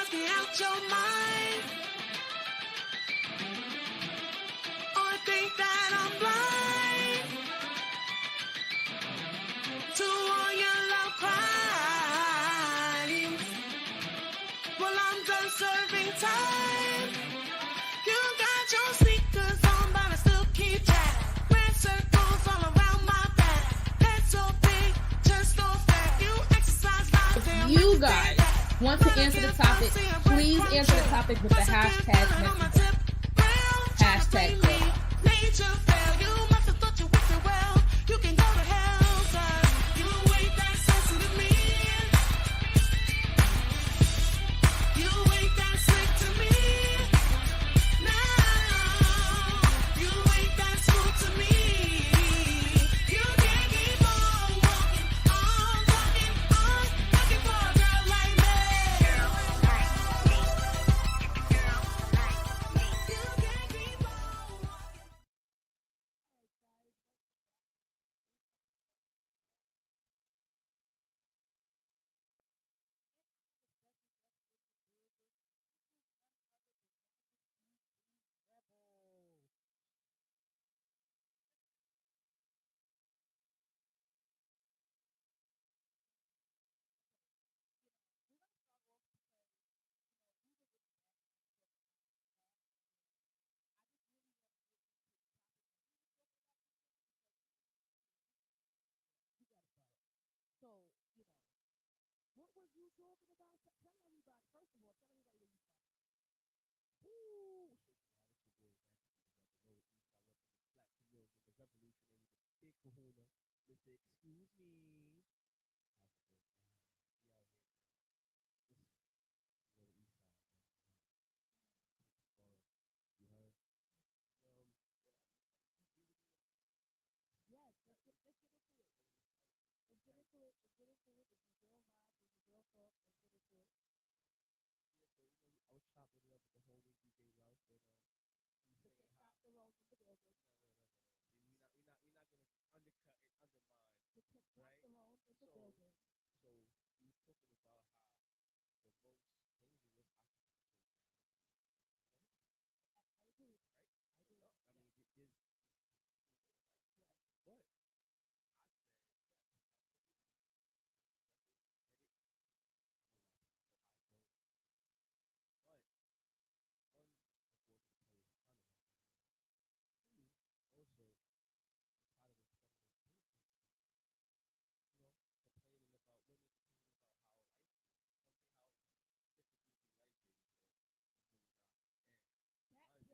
drives me out your mind. Or think that I'm blind to all your love crimes. Well, I'm done serving time. You got your sneakers on, but I still keep track. Red circles all around my back. Head so big, just so fat. You exercise my damn. You guys want to answer the topic, please answer the topic with the hashtag message. Hashtag nature fail. You must have thought you worked it well. You can go to hell, sir. You ain't that sensitive to me. You ain't that slick to me. No, you ain't that smooth to me. You can't keep on walking, on talking, on looking for a girl like me. Girl like me. Girl like me. You can't keep on walking. So, what were you talking about? Tell everybody, first of all, tell everybody where you from. Ooh, Big Kahuna, Mr. Excuse me. Yes, let's get into it. Let's get into it. Let's get into it. It's your girl vibe. It's your girl talk. Let's get into it. I was chopping it up with the whole week DJ Ralph, but you say chop the rolls in the building. We're not gonna undercut it, undermine. Right? The rolls in the building. So you was talking about how the most dangerous occupation. I agree. Right? I agree. No, I mean it is. But also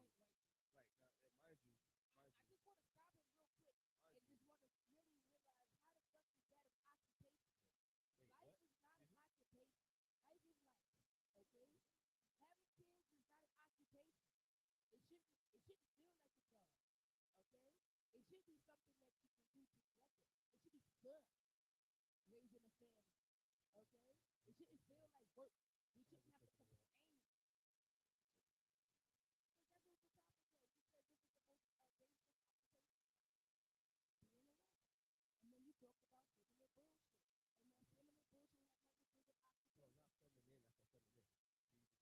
part of the complaining about women, complaining about how life is something how difficult life is. Right now, mind you, I just want to stop it real quick and just want to really realize how the fuck is that an occupation? Life is not an occupation. Life is life. Okay? Having kids is not an occupation. It shouldn't feel like a job. Okay? It should be something that you can do together. It should be fun raising a family. Okay? It shouldn't feel like work. We shouldn't have to complain. Because that's what the topic was. You said this is the most dangerous occupation. Being a wife. And then you talked about feminine bullshit. And that feminine bullshit has nothing to do with occupation. No, not feminine. I said feminine.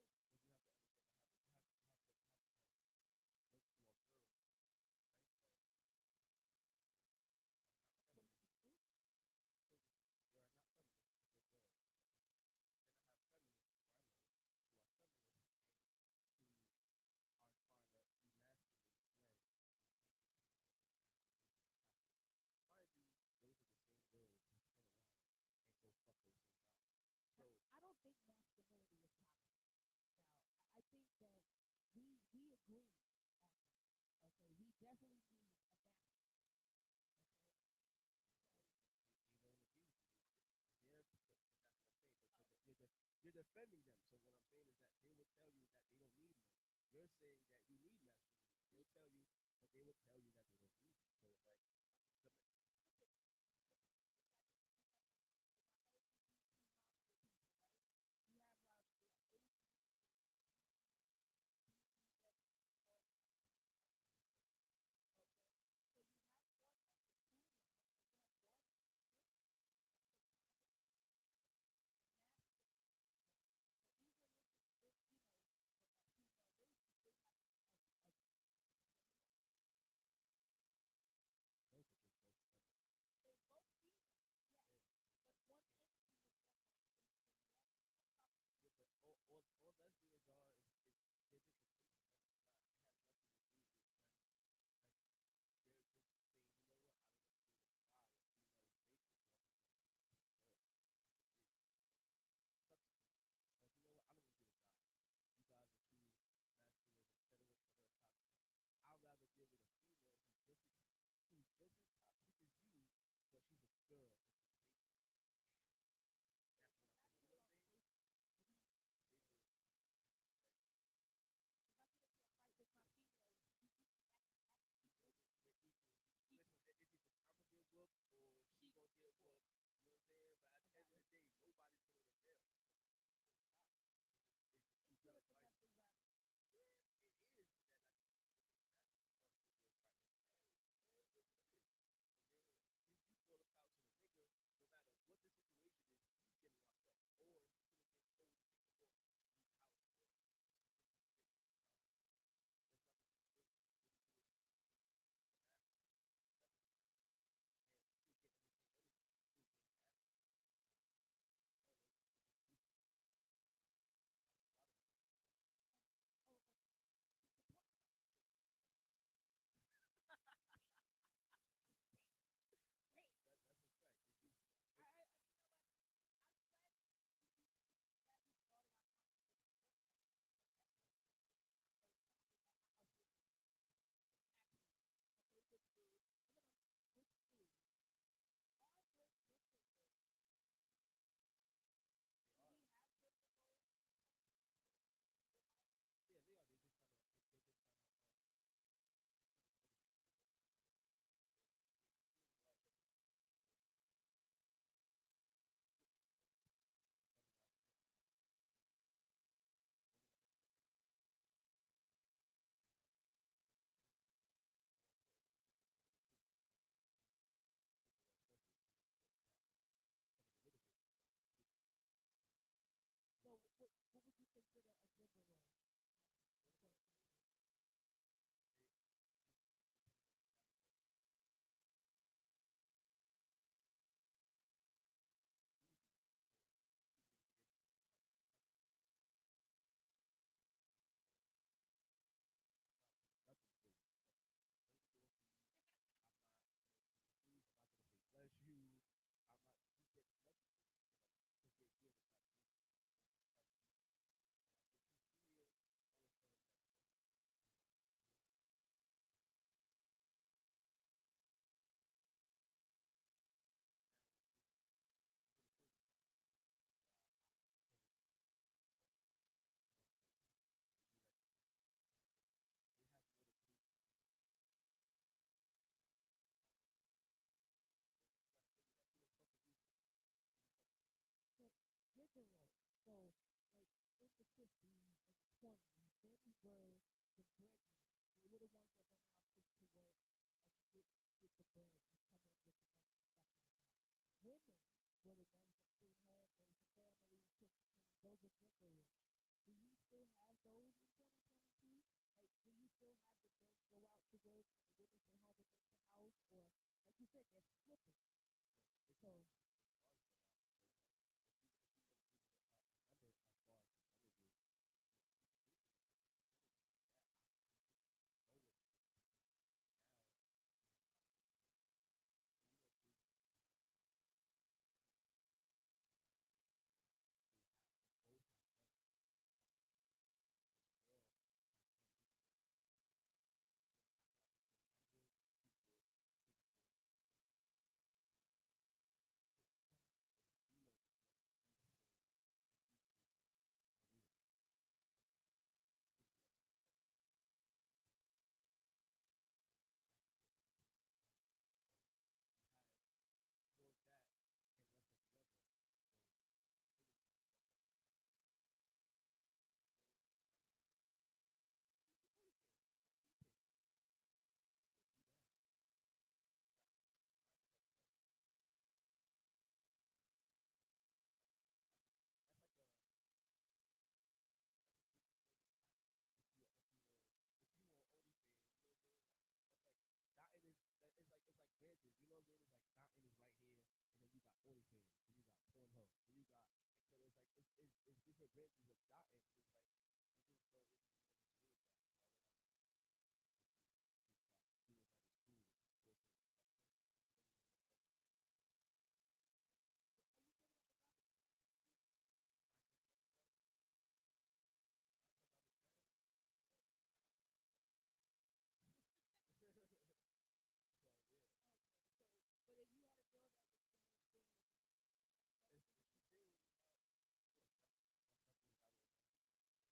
Different. No. Feminine. You have to I don't think masculinity is toxic. Now, I think that we agree on that. Okay, we definitely need a balance. You're defending them. So what I'm saying is that they would tell you that they don't need men. You're saying that you need masculinity. They'll tell you, but they would tell you that they don't need it. So it's like you have were the breadwinners. They were the ones that went out to work and get the bread and come in with the money and stuff like that. Women were the ones that stayed home, raised the family, took the care. Those were breadwinners. Do you still have those in 2022? Like, do you still have the men go out to work and the women stay home and make the house? Or, like you said, they're flipping. So, Number as far as percentages, no one now when you look through who both have money, male has money, he can make I feel like it's been younger people can afford but the female can afford to feed the kid and feed the career. It's less that's the difference between men and women. So you have more of that and less of the other. So it was the OnlyFans, T-Pick, I can't do that. That mine's is like no. That's like a that's a disciplined act. If you were OnlyFans, you know what I'm saying? Like that's like Dotton is that it's like branches. You know what I'm saying? It's like Dotton is right here, and then you got OnlyFans, then you got Pornhub, then you got like so it's like it's different branches of Dotton. It's like it's just so interesting that you created that. So I went on just got students at his school, sports and stuff. So it's really really interesting. so are you talking about the topic? My take about the topic, my take about the channel, but I got my stuff. So yeah, Okay, so, but if you had a girl that was staying with you, that's if something she's you staying with me, of course that's something I would want to do.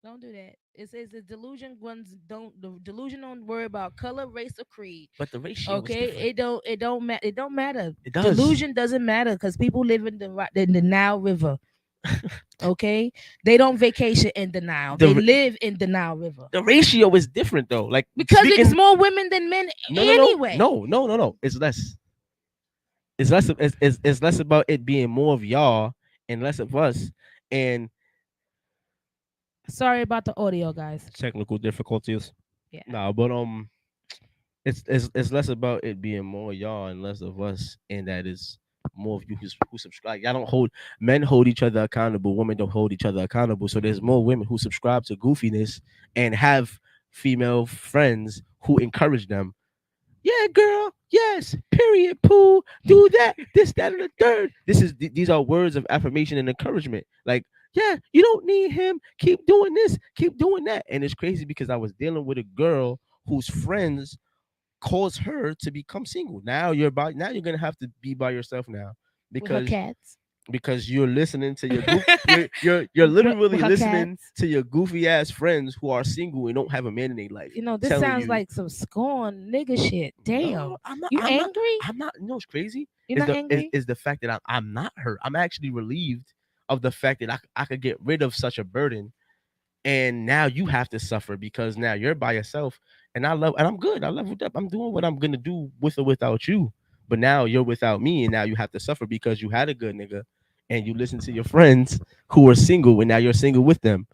Don't do that. It's the delusion ones don't the delusion don't worry about color, race, or creed. But the ratio is Okay, different. it don't matter. It does. Delusion doesn't matter because people live in the Nile River. Okay, they don't vacation in the Nile. The They ra- live in the Nile River the ratio is different though. Like because it's speaking, more women than men no, no, no, anyway. no, no, no, no. It's less. It's less. It's less about it being more of y'all and less of us. And Sorry about the audio, guys. technical difficulties. Yeah. Nah, but it's less about it being more y'all and less of us, and that is more of you who subscribe. Y'all don't hold men hold each other accountable. Women don't hold each other accountable. So there's more women who subscribe to goofiness and have female friends who encourage them. Yeah, girl. Yes. Period. Pooh. Do that. This, that, and the third. These are words of affirmation and encouragement. Like, yeah, you don't need him. Keep doing this. Keep doing that. And it's crazy because I was dealing with a girl whose friends caused her to become single. Now you're gonna have to be by yourself now With her because cats. you're listening to your you're literally With her listening cats. to your goofy ass friends who are single and don't have a man in their life. You know, this telling sounds you, like some scorn nigga shit. Damn. no, You angry? I'm not. You know what's crazy? You're not angry? Is the fact that I'm not hurt. I'm actually relieved of the fact that I could get rid of such a burden, and now you have to suffer because now you're by yourself. And I'm good. I leveled up. I'm doing what I'm gonna do with or without you. But now you're without me, and now you have to suffer because you had a good nigga, and you listen to your friends who are single, and now you're single with them.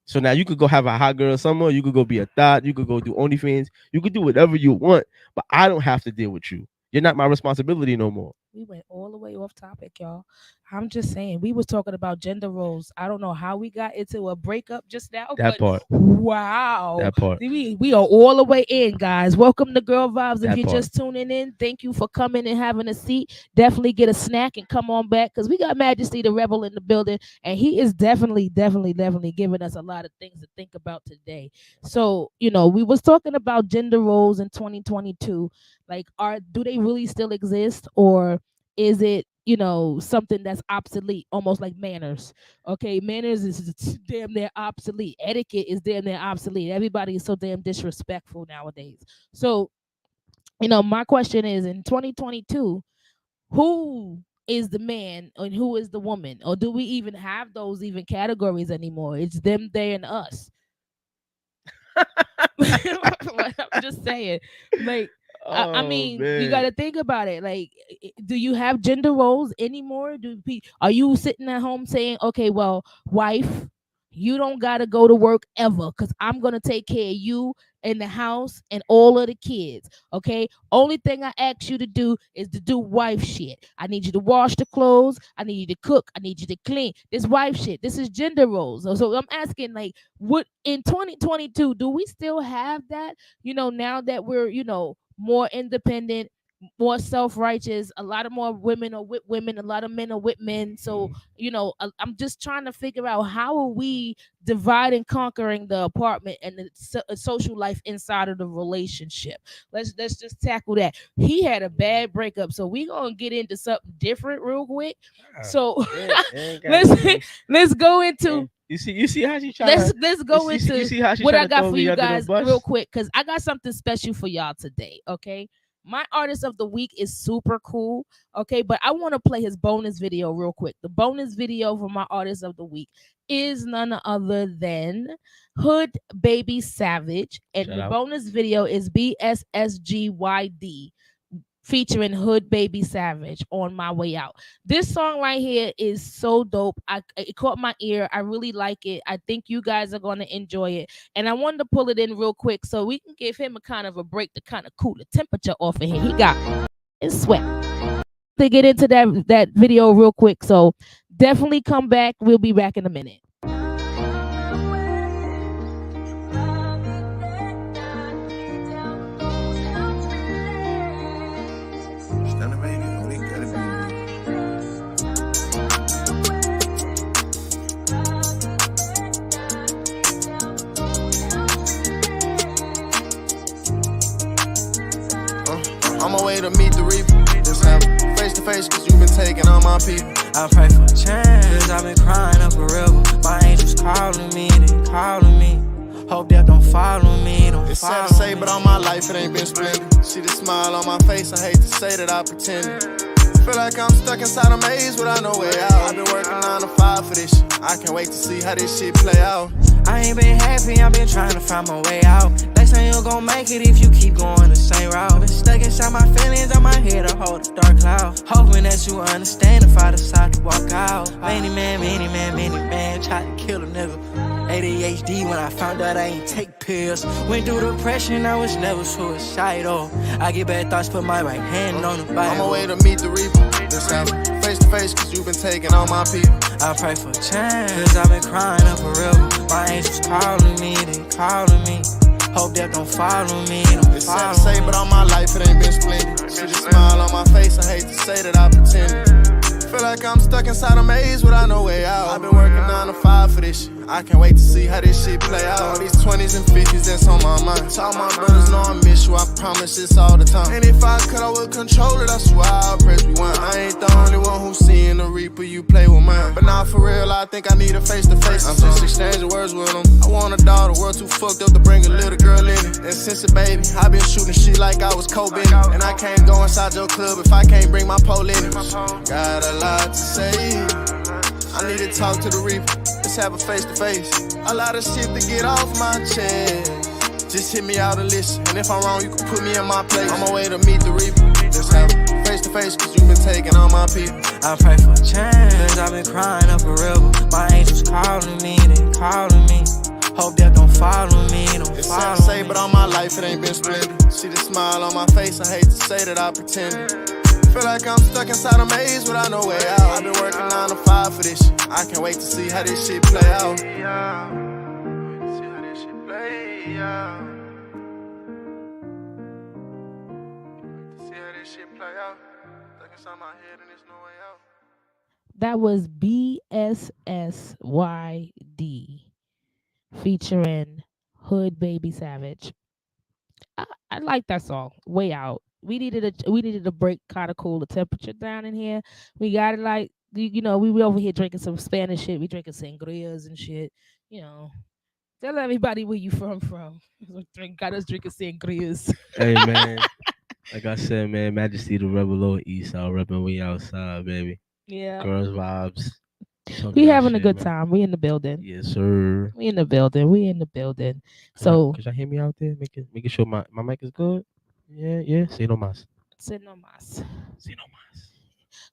So now you could go have a hot girl summer. You could go be a thought. You could go do OnlyFans. You could do whatever you want, but I don't have to deal with you. You're not my responsibility no more. We went all the way off topic, y'all. I'm just saying, we was talking about gender roles. I don't know how we got into a breakup just now, That but part. wow. That part. We are all the way in, guys. Welcome to Girl Vibes. If That you're part. just tuning in, thank you for coming and having a seat. Definitely get a snack and come on back because we got Majesty the Rebel in the building, and he is definitely giving us a lot of things to think about today. So, we was talking about gender roles in 2022. Like, do they really still exist, or is it something that's obsolete, almost like manners? Okay, manners is damn near obsolete. Etiquette is damn near obsolete. Everybody is so damn disrespectful nowadays. So, my question is, in 2022, who is the man and who is the woman, or do we even have those even categories anymore? It's them, they, and us. I'm just saying, like, I mean, you got to think about it. Like, do you have gender roles anymore? Are you sitting at home saying, okay, well, wife, you don't got to go to work ever because I'm going to take care of you in the house and all of the kids. Okay. Only thing I ask you to do is to do wife shit. I need you to wash the clothes. I need you to cook. I need you to clean. This wife shit. This is gender roles. So I'm asking, like, what in 2022, do we still have that? Now that we're, more independent, more self-righteous, a lot of more women are with women, a lot of men are with men. So I'm just trying to figure out, how are we divide and conquering the apartment and the social life inside of the relationship? Let's just tackle that. He had a bad breakup, so we gonna get into something different real quick. So let's go into You see how she trying. let's go you into see how she what trying I to got throw for me you under the guys bus? real quick, because I got something special for y'all today. Okay, my artist of the week is super cool. Okay, but I want to play his bonus video real quick. The bonus video for my artist of the week is none other than Hood Baby Savage, and Shout the out. bonus video is BSSGYD featuring Hood Baby Savage, On My Way Out. This song right here is so dope. It caught my ear. I really like it. I think you guys are going to enjoy it. And I wanted to pull it in real quick so we can give him a kind of a break to kind of cool the temperature off of here. He got his sweat. To get into that video real quick. So definitely come back. We'll be back in a minute. On my way to meet the reaper. Just have face to face, cause you been taking all my people. I pray for a change, cause I've been crying up a river. My angels calling me, they calling me. Hope that don't follow me, don't It's sad follow to say, me. but all my life it ain't been splendid. See the smile on my face, I hate to say that I pretended. Feel like I'm stuck inside a maze without no way out. I've been working 9 to 5 for this shit. I can't wait to see how this shit play out. I ain't been happy, I've been trying to find my way out. They say you gon' make it if you keep going the same route. Been stuck inside my feelings, on my head to hold a dark cloud. Hoping that you understand if I decide to walk out. Many man, tried to kill a nigga. ADHD when I found out I ain't take pills. Went through depression, I was never suicidal. I get bad thoughts, put my right hand on the Bible. On my way to meet the reaper. Let's have it face to face, cause you been taking all my people. I pray for change, cause I've been crying up a river. My angels calling me, they calling me. Hope that don't follow me, don't It's sad follow to say, me. but all my life it ain't been splendid. See the smile on my face, I hate to say that I pretended. Feel like I'm stuck inside a maze without no way out. I've been working 9 to 5 for this shit. I can't wait to see how this shit play out. All these 20s and 50s that's on my mind. Tell my brothers know I miss you, I promise it's all the time. And if I could, I would control it, I swear I'll press rewind. I ain't the only one who's seeing the reaper, you play with mine. But now for real, I think I need a face to face. I'm just exchanging words with them. I want a daughter, world too fucked up to bring a little girl in it. And since a baby, I've been shooting shit like I was Kobe. And I can't go inside your club if I can't bring my pole in it. Got a lot to say. I need to talk to the reaper. Let's have a face to face. A lot of shit to get off my chest. Just hit me out and listen. And if I'm wrong, you can put me in my place. On my way to meet the reaper. Let's have a face to face, cause you been taking all my people. I pray for a change, cause I've been crying up a river. My angels calling me, they calling me. Hope that don't follow me, don't It's sad follow to say, me. but all my life it ain't been splendid. See the smile on my face, I hate to say that I pretended. Feel like I'm stuck inside a maze without no way out. I've been working 9 to 5 for this shit. I can't wait to see how this shit play out. See how this shit play out. See how this shit play out. Stuck inside my head and there's no way out. That was BSSYD featuring Hood Baby Savage. I like that song. Way out. We needed a break, kind of cool the temperature down in here. We got it like we were over here drinking some Spanish shit. We drinking sangrias and shit. You know, tell everybody where you from. Got us drinking sangrias. Hey man, like I said, man, Majesty the Rebel Low East Side repping, we outside, baby. Yeah, Girls vibes. Talking we that having a shit, good man. time. We in the building. Yes, sir. We in the building. We in the building. So Could y'all hear me out there? Making sure my mic is good. Yeah. Say no mas. say no mas. Say no mas.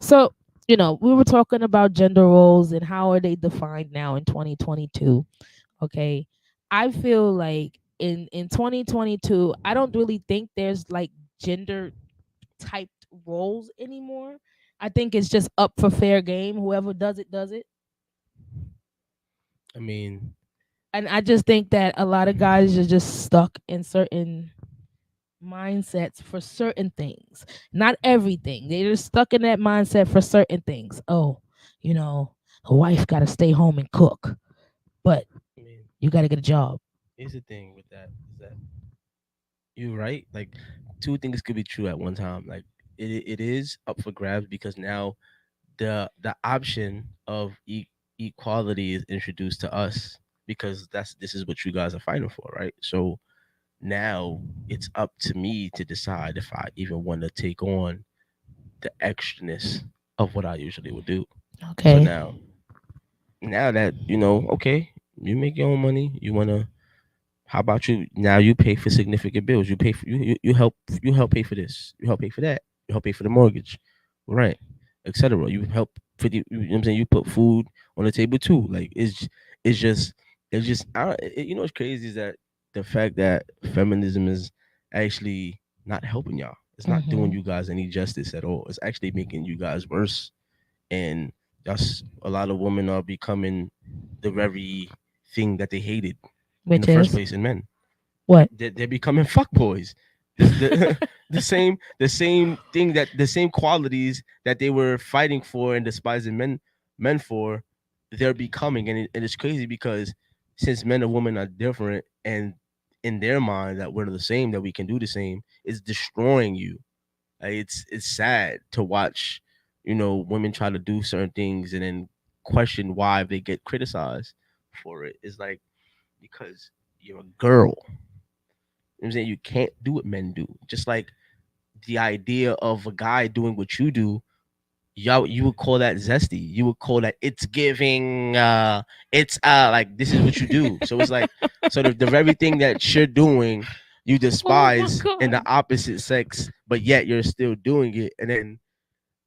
So, we were talking about gender roles and how are they defined now in 2022. Okay. I feel like in 2022, I don't really think there's like gender typed roles anymore. I think it's just up for fair game. Whoever does it, does it. I mean, And I just think that a lot of guys are just stuck in certain mindsets for certain things. Not everything. They're just stuck in that mindset for certain things. Oh, a wife got to stay home and cook, but I mean, you got to get a job. here's the thing with that is that you're right. Like two things could be true at one time. Like it is up for grabs because now the option of equality is introduced to us because this is what you guys are fighting for, right? So now it's up to me to decide if I even want to take on the extraness of what I usually would do. So Okay. now that okay, you make your own money. You wanna. How about you? Now you pay for significant bills. You pay for you help pay for this. You help pay for that. You help pay for the mortgage, right, etc. You help for you know what I'm saying. You put food on the table too. Like it's just I don't, what's crazy is that the fact that feminism is actually not helping y'all. It's not doing Mhm. you guys any justice at all. It's actually making you guys worse. And that's a lot of women are becoming the very thing that they hated in Which the first is place in men. what? They're becoming fuck boys. The same thing that the same qualities that they were fighting for and despising men for, they're becoming, and it's crazy because since men and women are different, and in their mind that we're the same, that we can do the same, it's destroying you. Like, it's sad to watch women try to do certain things and then question why they get criticized for it. It's like because you're a girl. You know what I'm saying? You can't do what men do. Just like the idea of a guy doing what you do, y'all you would call that zesty. You would call that it's giving it's like this is what you do. So it's like so the very thing that you're doing you Oh my despise in the god. opposite sex, but yet you're still doing it, and then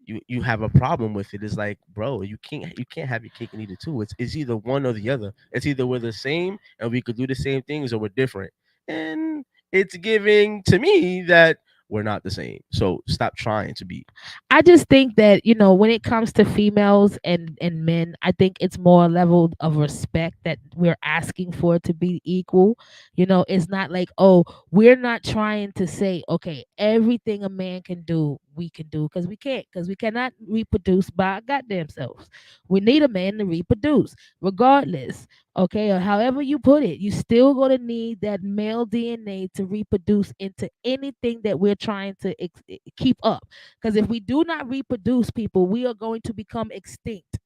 you have a problem with it. It's like, bro, you can't have your cake and eat it too. It's either one or the other. It's either we're the same and we could do the same things, or we're different. And it's giving to me that we're not the same. So stop trying to be. I just think that when it comes to females and men, I think it's more a level of respect that we're asking for to be equal. It's not like, oh, we're not trying to say, okay, everything a man can do we can do, because we can't, because we cannot reproduce by our goddamn selves. We need a man to reproduce regardless. Okay, or however you put it, you still going to need that male DNA to reproduce into anything that we're trying to keep up, because if we do not reproduce, people, we are going to become extinct.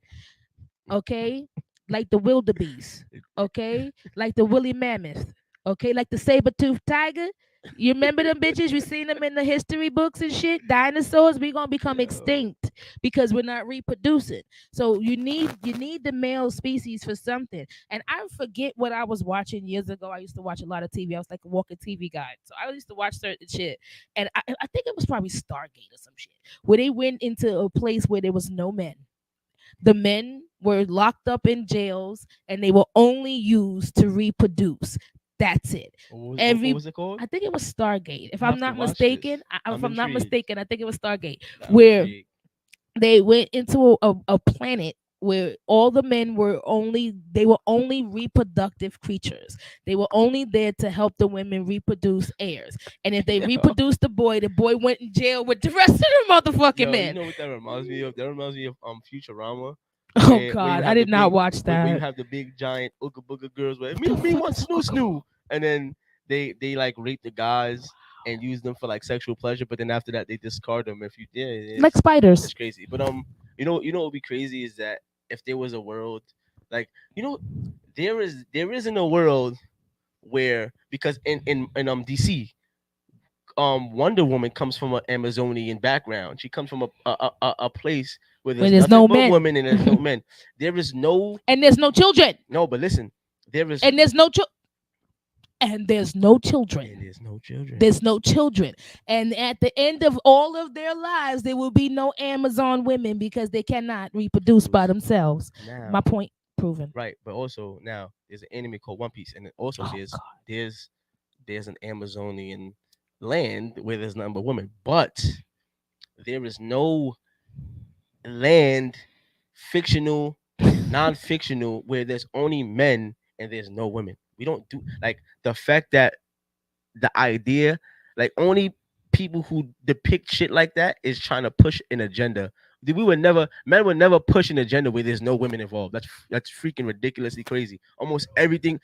Okay? Like the wildebeest. Okay? Like the woolly mammoth. Okay? Like the saber-toothed tiger. You remember them bitches? You seen them in the history books and shit? Dinosaurs, we gonna become Yo. extinct because we're not reproducing. So you need the male species for something. And I forget what I was watching years ago. I used to watch a lot of TV. I was like a walking TV guide. So I used to watch certain shit. And I think it was probably Stargate or some shit, where they went into a place where there was no men. The men were locked up in jails and they were only used to reproduce. That's it. What Every was it called? I think it was Stargate. If I I'm have to not watch this. mistaken, I'm if I'm not intrigued. mistaken, I think it was Stargate, I'm where intrigued. they went into a planet where all the men were only reproductive creatures. They were only there to help the women reproduce heirs. And if they reproduced the boy went in jail with the rest of the motherfucking Yo, you men. know what that reminds me of? That reminds me of Futurama, Oh where you God, I have the did not big watch where you that. have the big giant ooga booga girls where What the me fuck want is snoo Ukama? snoo, and then they like rape the guys and use them for like sexual pleasure, but then after that they discard them. If you did, Like spiders. it's crazy. But what would be crazy is that if there was a world like there isn't a world where because in DC Wonder Woman comes from an Amazonian background. She comes from a place where Where there's there's nothing no but men. women and there's no men. There is And there's no children. no, but listen, there is And there's no and there's no children. and there's no children. There's no children. And at the end of all of their lives, there will be no Amazon women because they cannot reproduce by themselves. My Now, point proven. right, but also now there's an anime called One Piece, and then also Oh God. there's an Amazonian land where there's nothing but women, but there is no land fictional non-fictional where there's only men and there's no women. We don't do like the fact that the idea like only people who depict shit like that is trying to push an agenda. We would never men would never push an agenda where there's no women involved. That's freaking ridiculously crazy. Almost everything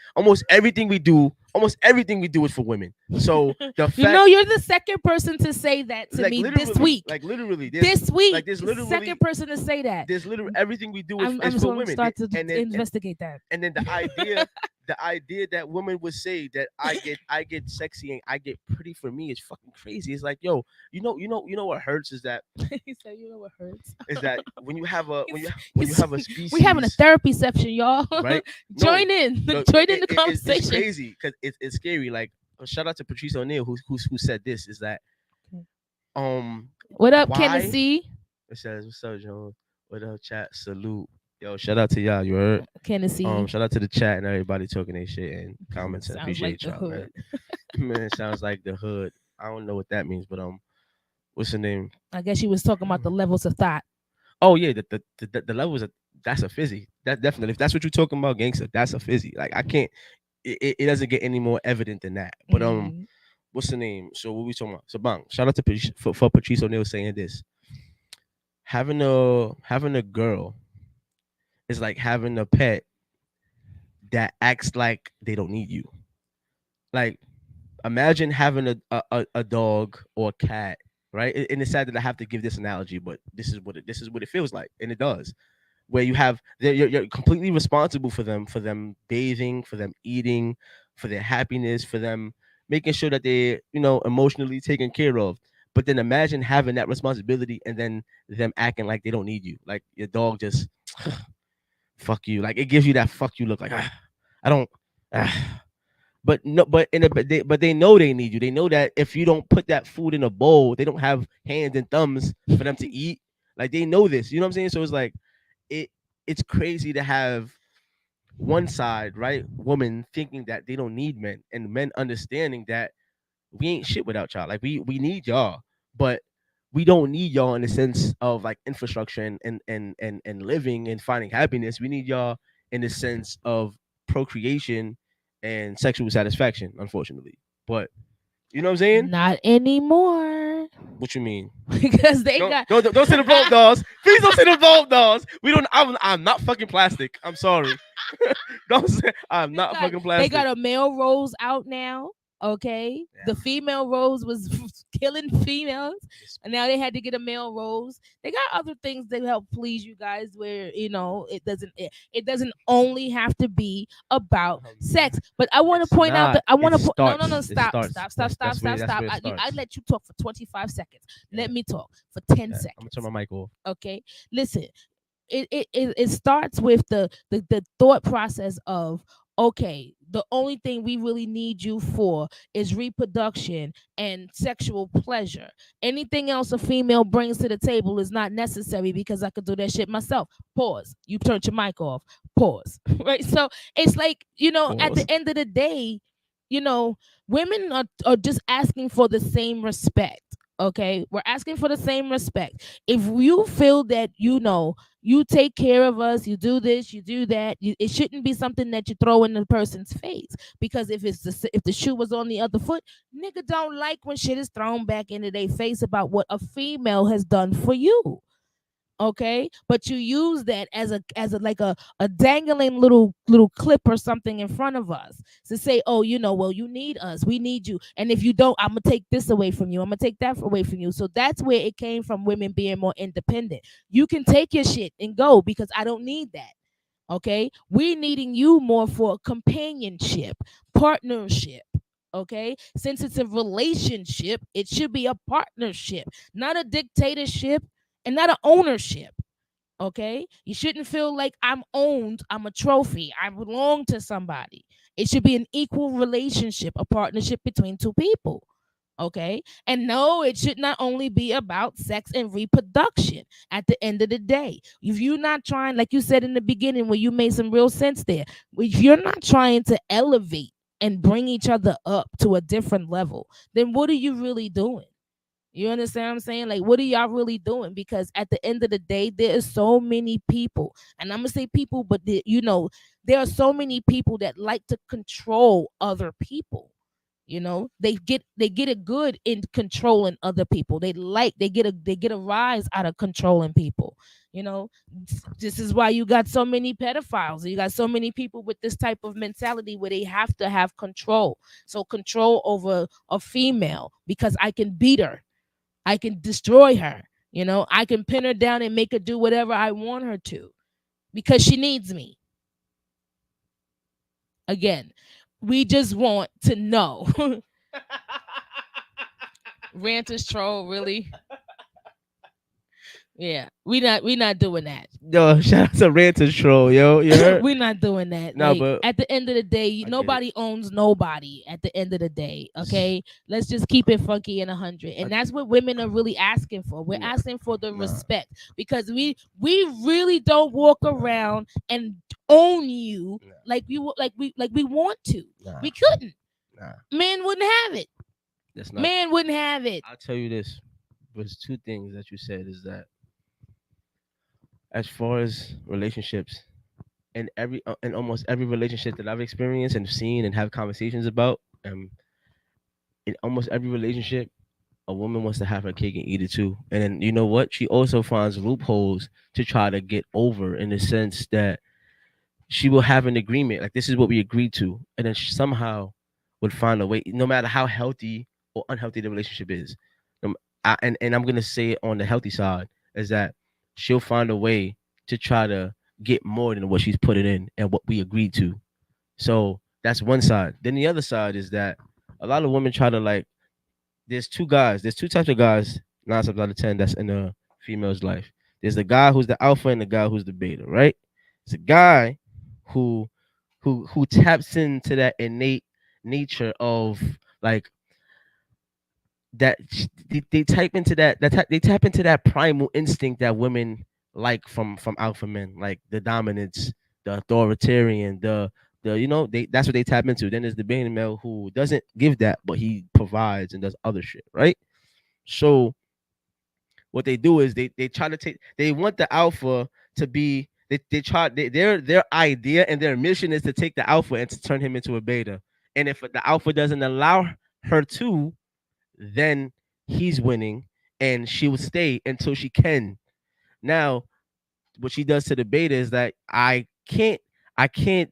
we do is for women. So the fact You're the second person to say that to me this week. like literally This week, like there's literally second person to say that. there's literally everything we do I'm is just for going to women. start to And then investigate that. and then the idea that women would say that I get sexy and I get pretty for me is fucking crazy. It's like, yo, what hurts He said, "You know what hurts? is that when you have a species, We having a therapy session, y'all. right? Join in. No, Join in the it's conversation." crazy because it's scary. Like shout out to Patrice O'Neill who said this is that What up, why Kennedy? it says what's up, John? What up, chat? Salute. Yo, shout out to y'all. You heard? Kennedy. Shout out to the chat and everybody talking their shit and comments. Sounds Appreciate like the y'all, man. hood. Man, it sounds like the hood. I don't know what that means, but what's the name? I guess you was talking about the levels of thought. Oh yeah, the levels of that's a fizzy. That definitely if that's what you're talking about, gangster, that's a fizzy. Like I can't. It doesn't get any more evident than that. But Mm. what's the name? So what we talking about? So bang, shout out to for Patrice O'Neill saying this. Having a girl is like having a pet that acts like they don't need you. Like imagine having a dog or a cat right? And it's sad that I have to give this analogy, but this is what it feels like, and it does. Where you have you're completely responsible for them bathing, for them eating, for their happiness, for them making sure that they emotionally taken care of. But then imagine having that responsibility and then them acting like they don't need you, like your dog just fuck you, like it gives you that fuck you look, like I don't. But no, but they know they need you. They know that if you don't put that food in a bowl, they don't have hands and thumbs for them to eat. Like they know this. You know what I'm saying? So it's like it it's crazy to have one side, right, woman thinking that they don't need men, and men understanding that we ain't shit without y'all. Like we need y'all, but we don't need y'all in the sense of like infrastructure and living and finding happiness. We need y'all in the sense of procreation and sexual satisfaction, unfortunately. But you know what I'm saying? Not anymore. What you mean? Because they got Don't sit involved, dolls. Please don't sit involved, dolls. We don't. I'm not fucking plastic. I'm sorry. Don't say I'm not got- fucking they plastic. got a male rose out now. Okay, the female rose was killing females, and now they had to get a male rose. They got other things that help please you guys, where it doesn't only have to be about sex. But I want It's to point out not. that I want It to no no starts. no It stop starts. stop stop That's- stop that's where- stop that's stop. where it I starts. let you talk for 25 seconds. Yeah. Let me talk for 10 Yeah, seconds. I'm gonna turn my mic off. Okay, listen, it starts with the thought process of, okay, the only thing we really need you for is reproduction and sexual pleasure. Anything else a female brings to the table is not necessary because I could do that shit myself. Pause. You turned your mic off. Pause. Right? So it's like, at Pause. the end of the day, you know women are just asking for the same respect. Okay, we're asking for the same respect. If you feel that you take care of us, you do this, you do that, it shouldn't be something that you throw in the person's face. Because if the shoe was on the other foot, nigga don't like when shit is thrown back into their face about what a female has done for you. Okay, but you use that as a like a dangling little clip or something in front of us to say, oh, well, you need us, we need you, and if you don't, I'm gonna take this away from you, I'm gonna take that away from you. So that's where it came from, women being more independent. You can take your shit and go because I don't need that. Okay, we're needing you more for companionship, partnership. Okay, since it's a relationship, it should be a partnership, not a dictatorship and not an ownership. Okay, you shouldn't feel like I'm owned, I'm a trophy, I belong to somebody. It should be an equal relationship, a partnership between two people. Okay, and no, it should not only be about sex and reproduction. At the end of the day, if you're not trying, like you said in the beginning where you made some real sense there, if you're not trying to elevate and bring each other up to a different level, then what are you really doing? You understand what I'm saying? Like, what are y'all really doing? Because at the end of the day, there is so many people, and I'm gonna say people, but there are so many people that like to control other people. They get it good in controlling other people. They get a rise out of controlling people. You know, this is why you got so many pedophiles. You got so many people with this type of mentality where they have to have control. So control over a female because I can beat her. I can destroy her. I can pin her down and make her do whatever I want her to because she needs me. Again, we just want to know. Ranters troll, really? Yeah, we not doing that. Yo, shout out to Ranter Troll, yo. You heard? We're not doing that. No, Like, but at the end of the day, get nobody owns nobody. At the end of the day, okay, let's just keep it funky and 100, and that's what women are really asking for. We're asking for the respect because we really don't walk around and own you like we want to. Nah. We couldn't. Nah. Men wouldn't have it. That's not. Man wouldn't have it. I'll tell you this. There's two things that you said is that as far as relationships, in almost every relationship that I've experienced and seen and have conversations about, in almost every relationship, a woman wants to have her cake and eat it too. And then you know what? She also finds loopholes to try to get over in the sense that she will have an agreement, like this is what we agreed to, and then she somehow would find a way, no matter how healthy or unhealthy the relationship is. and I'm gonna say it on the healthy side is that she'll find a way to try to get more than what she's putting in and what we agreed to. So that's one side. Then the other side is that a lot of women try to like. There's two types of guys 9 times out of 10 that's in a female's life. There's the guy who's the alpha and the guy who's the beta, right? It's a guy who who taps into that innate nature of like they type into they tap into that primal instinct that women like from alpha men, like the dominance, the authoritarian, the they that's what they tap into. Then there's the beta male who doesn't give that, but he provides and does other shit, right? So what they do is they try to take they want the alpha to be their idea and their mission is to take the alpha and to turn him into a beta. And if the alpha doesn't allow her to, then he's winning and she will stay until she can. Now, what she does to the beta is that I can't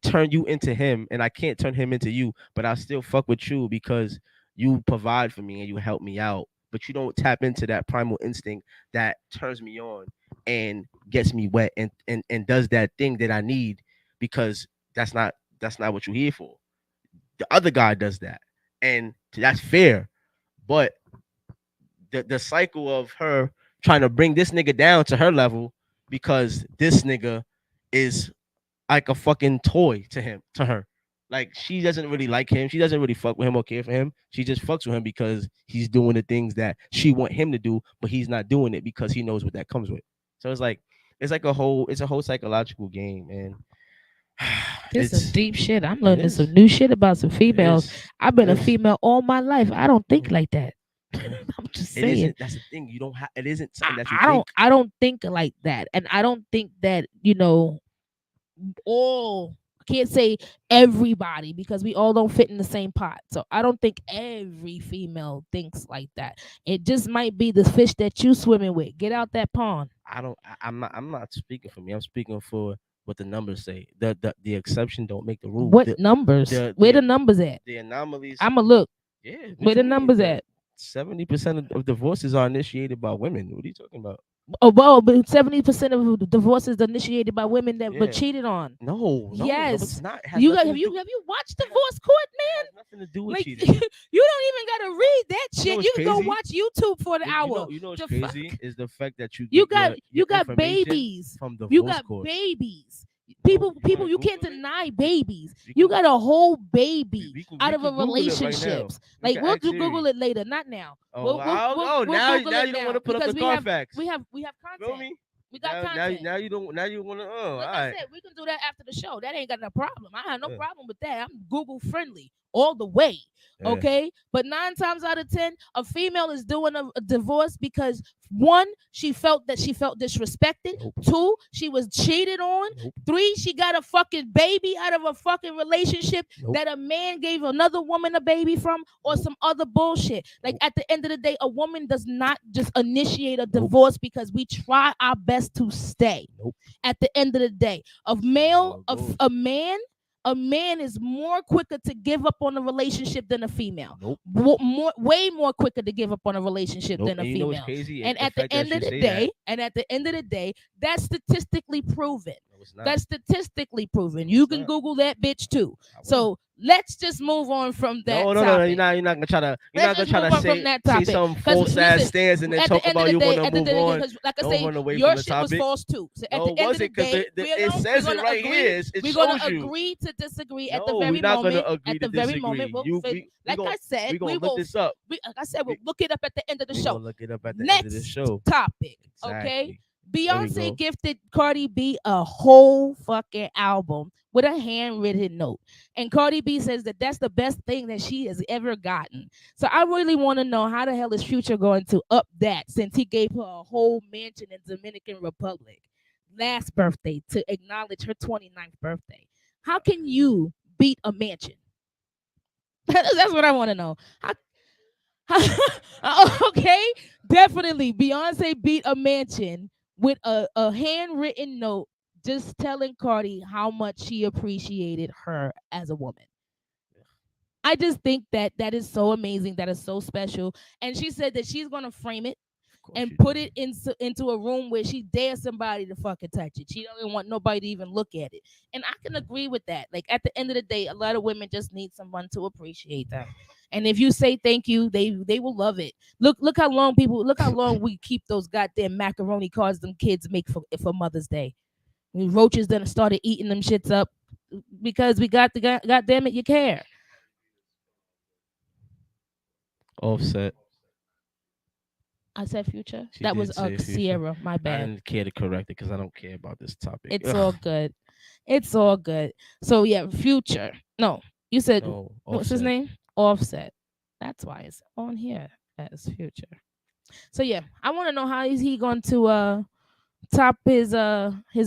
turn you into him and I can't turn him into you, but I'll still fuck with you because you provide for me and you help me out. But you don't tap into that primal instinct that turns me on and gets me wet and does that thing that I need because that's not what you're here for. The other guy does that. And that's fair. But the cycle of her trying to bring this nigga down to her level because this nigga is like a fucking toy to her. Like she doesn't really like him. She doesn't really fuck with him or care for him. She just fucks with him because he's doing the things that she want him to do, but he's not doing it because he knows what that comes with. So it's like a whole psychological game, and This it's some deep shit. I'm it learning is some new shit about some it females. is I've been it a is female all my life. I don't think Mhm. like that. Mhm. I'm just It saying. isn't. That's the thing. You don't have. It isn't something that you I think. don't I don't think like that. And I don't think that, all I can't say everybody because we all don't fit in the same pot. So I don't think every female thinks like that. It just might be the fish that you swimming with. Get out that pond. I don't. I'm not speaking for me. I'm speaking for what the numbers say. The exception don't make the rule. What The numbers? the Where the the numbers at? the anomalies. I'ma look. Yeah. Where What you the mean? numbers The at? 70% of divorces are initiated by women. What are you talking about? Oh well, but 70% of the divorces initiated by women that were Yeah. cheated on. No, it's Yes. not. It has You got nothing have to you do. have you watched It has, divorce court, it man? has nothing to do with Like cheating. you don't even gotta read that You know shit. what's You can go crazy? watch YouTube for the hour. You know what's The crazy fuck? is the fact that you You get got your you got information babies. from You divorce got courts. babies. No, People, you people, want to you can't Google it? deny babies. You You can got a whole baby we out of a can Google it right now. relationships. We Like can we'll ask do Siri. Google it later, not now. Oh, wow. Oh, We'll now Google now it you don't want now to put up the because Carfax. we have Feel content. me? We got Now content. now you want to. Oh, all Like I right. said, we can do that after the show. That ain't got no problem. I have no Yeah. problem with that. I'm Google friendly all the way. Yeah. Okay. But 9 times out of 10, a female is doing a divorce because one, she felt disrespected. Nope. Two, she was cheated on. Nope. Three, she got a fucking baby out of a fucking relationship Nope. that a man gave another woman a baby from, or Nope. some other bullshit. Like Nope. at the end of the day, a woman does not just initiate a Nope. divorce because we try our best to stay. Nope. At the end of the day, How it goes. a man is more quicker to give up on a relationship than a female. Nope. Way more quicker to give up on a relationship Nope. than a And you know what's female. crazy? And The at the fact that end you of the say day, that. that's statistically proven. No, it's not. That's statistically proven. No, You it's can not. Google that bitch too. I will. So let's just move on from that No. topic. You're not gonna try to. You're Let's not just gonna move try on to from say that say topic. some 'Cause false ass listen, stance and then at the talk end of about the you day, want at to the move end of on. the day, 'cause like I Don't say, run away your from the shit was topic. false too. So at No, the it end of the wasn't because day, it says it right here. It we're shows gonna you. agree to disagree at the No, very we're not moment. gonna agree At the to very moment, disagree. like I said, We gonna look this up. like I said, we'll We look it up at the end of the we show. gonna look it up at the end of the Next show. topic, okay? Exactly. There we Beyonce go. gifted Cardi B a whole fucking album with a handwritten note. And Cardi B says that that's the best thing that she has ever gotten. So I really want to know how the hell is Future going to up that since he gave her a whole mansion in Dominican Republic last birthday to acknowledge her 29th birthday. How can you beat a mansion? That's what I want to know. Okay, definitely. Beyonce beat a mansion with a handwritten note just telling Cardi how much she appreciated her as a woman. I just think that that is so amazing. That is so special. And she said that she's going to frame it course and you put do. it into a room where she dares somebody to fucking touch it. She don't even want nobody to even look at it. And I can agree with that. Like at the end of the day, a lot of women just need someone to appreciate them. And if you say thank you, they will love it. Look how long we keep those goddamn macaroni cards them kids make for Mother's Day. Roaches done started eating them shits up because we got the goddamn it, you care. Offset. I said Future. She That did was say Future. Sierra. My I bad. didn't care to correct it because I don't care about this topic. It's all good. It's all good. So yeah, Future. No, you said No, what's his Offset. name? Offset. That's why it's on here as Future. So yeah, I want to know how is he going to top his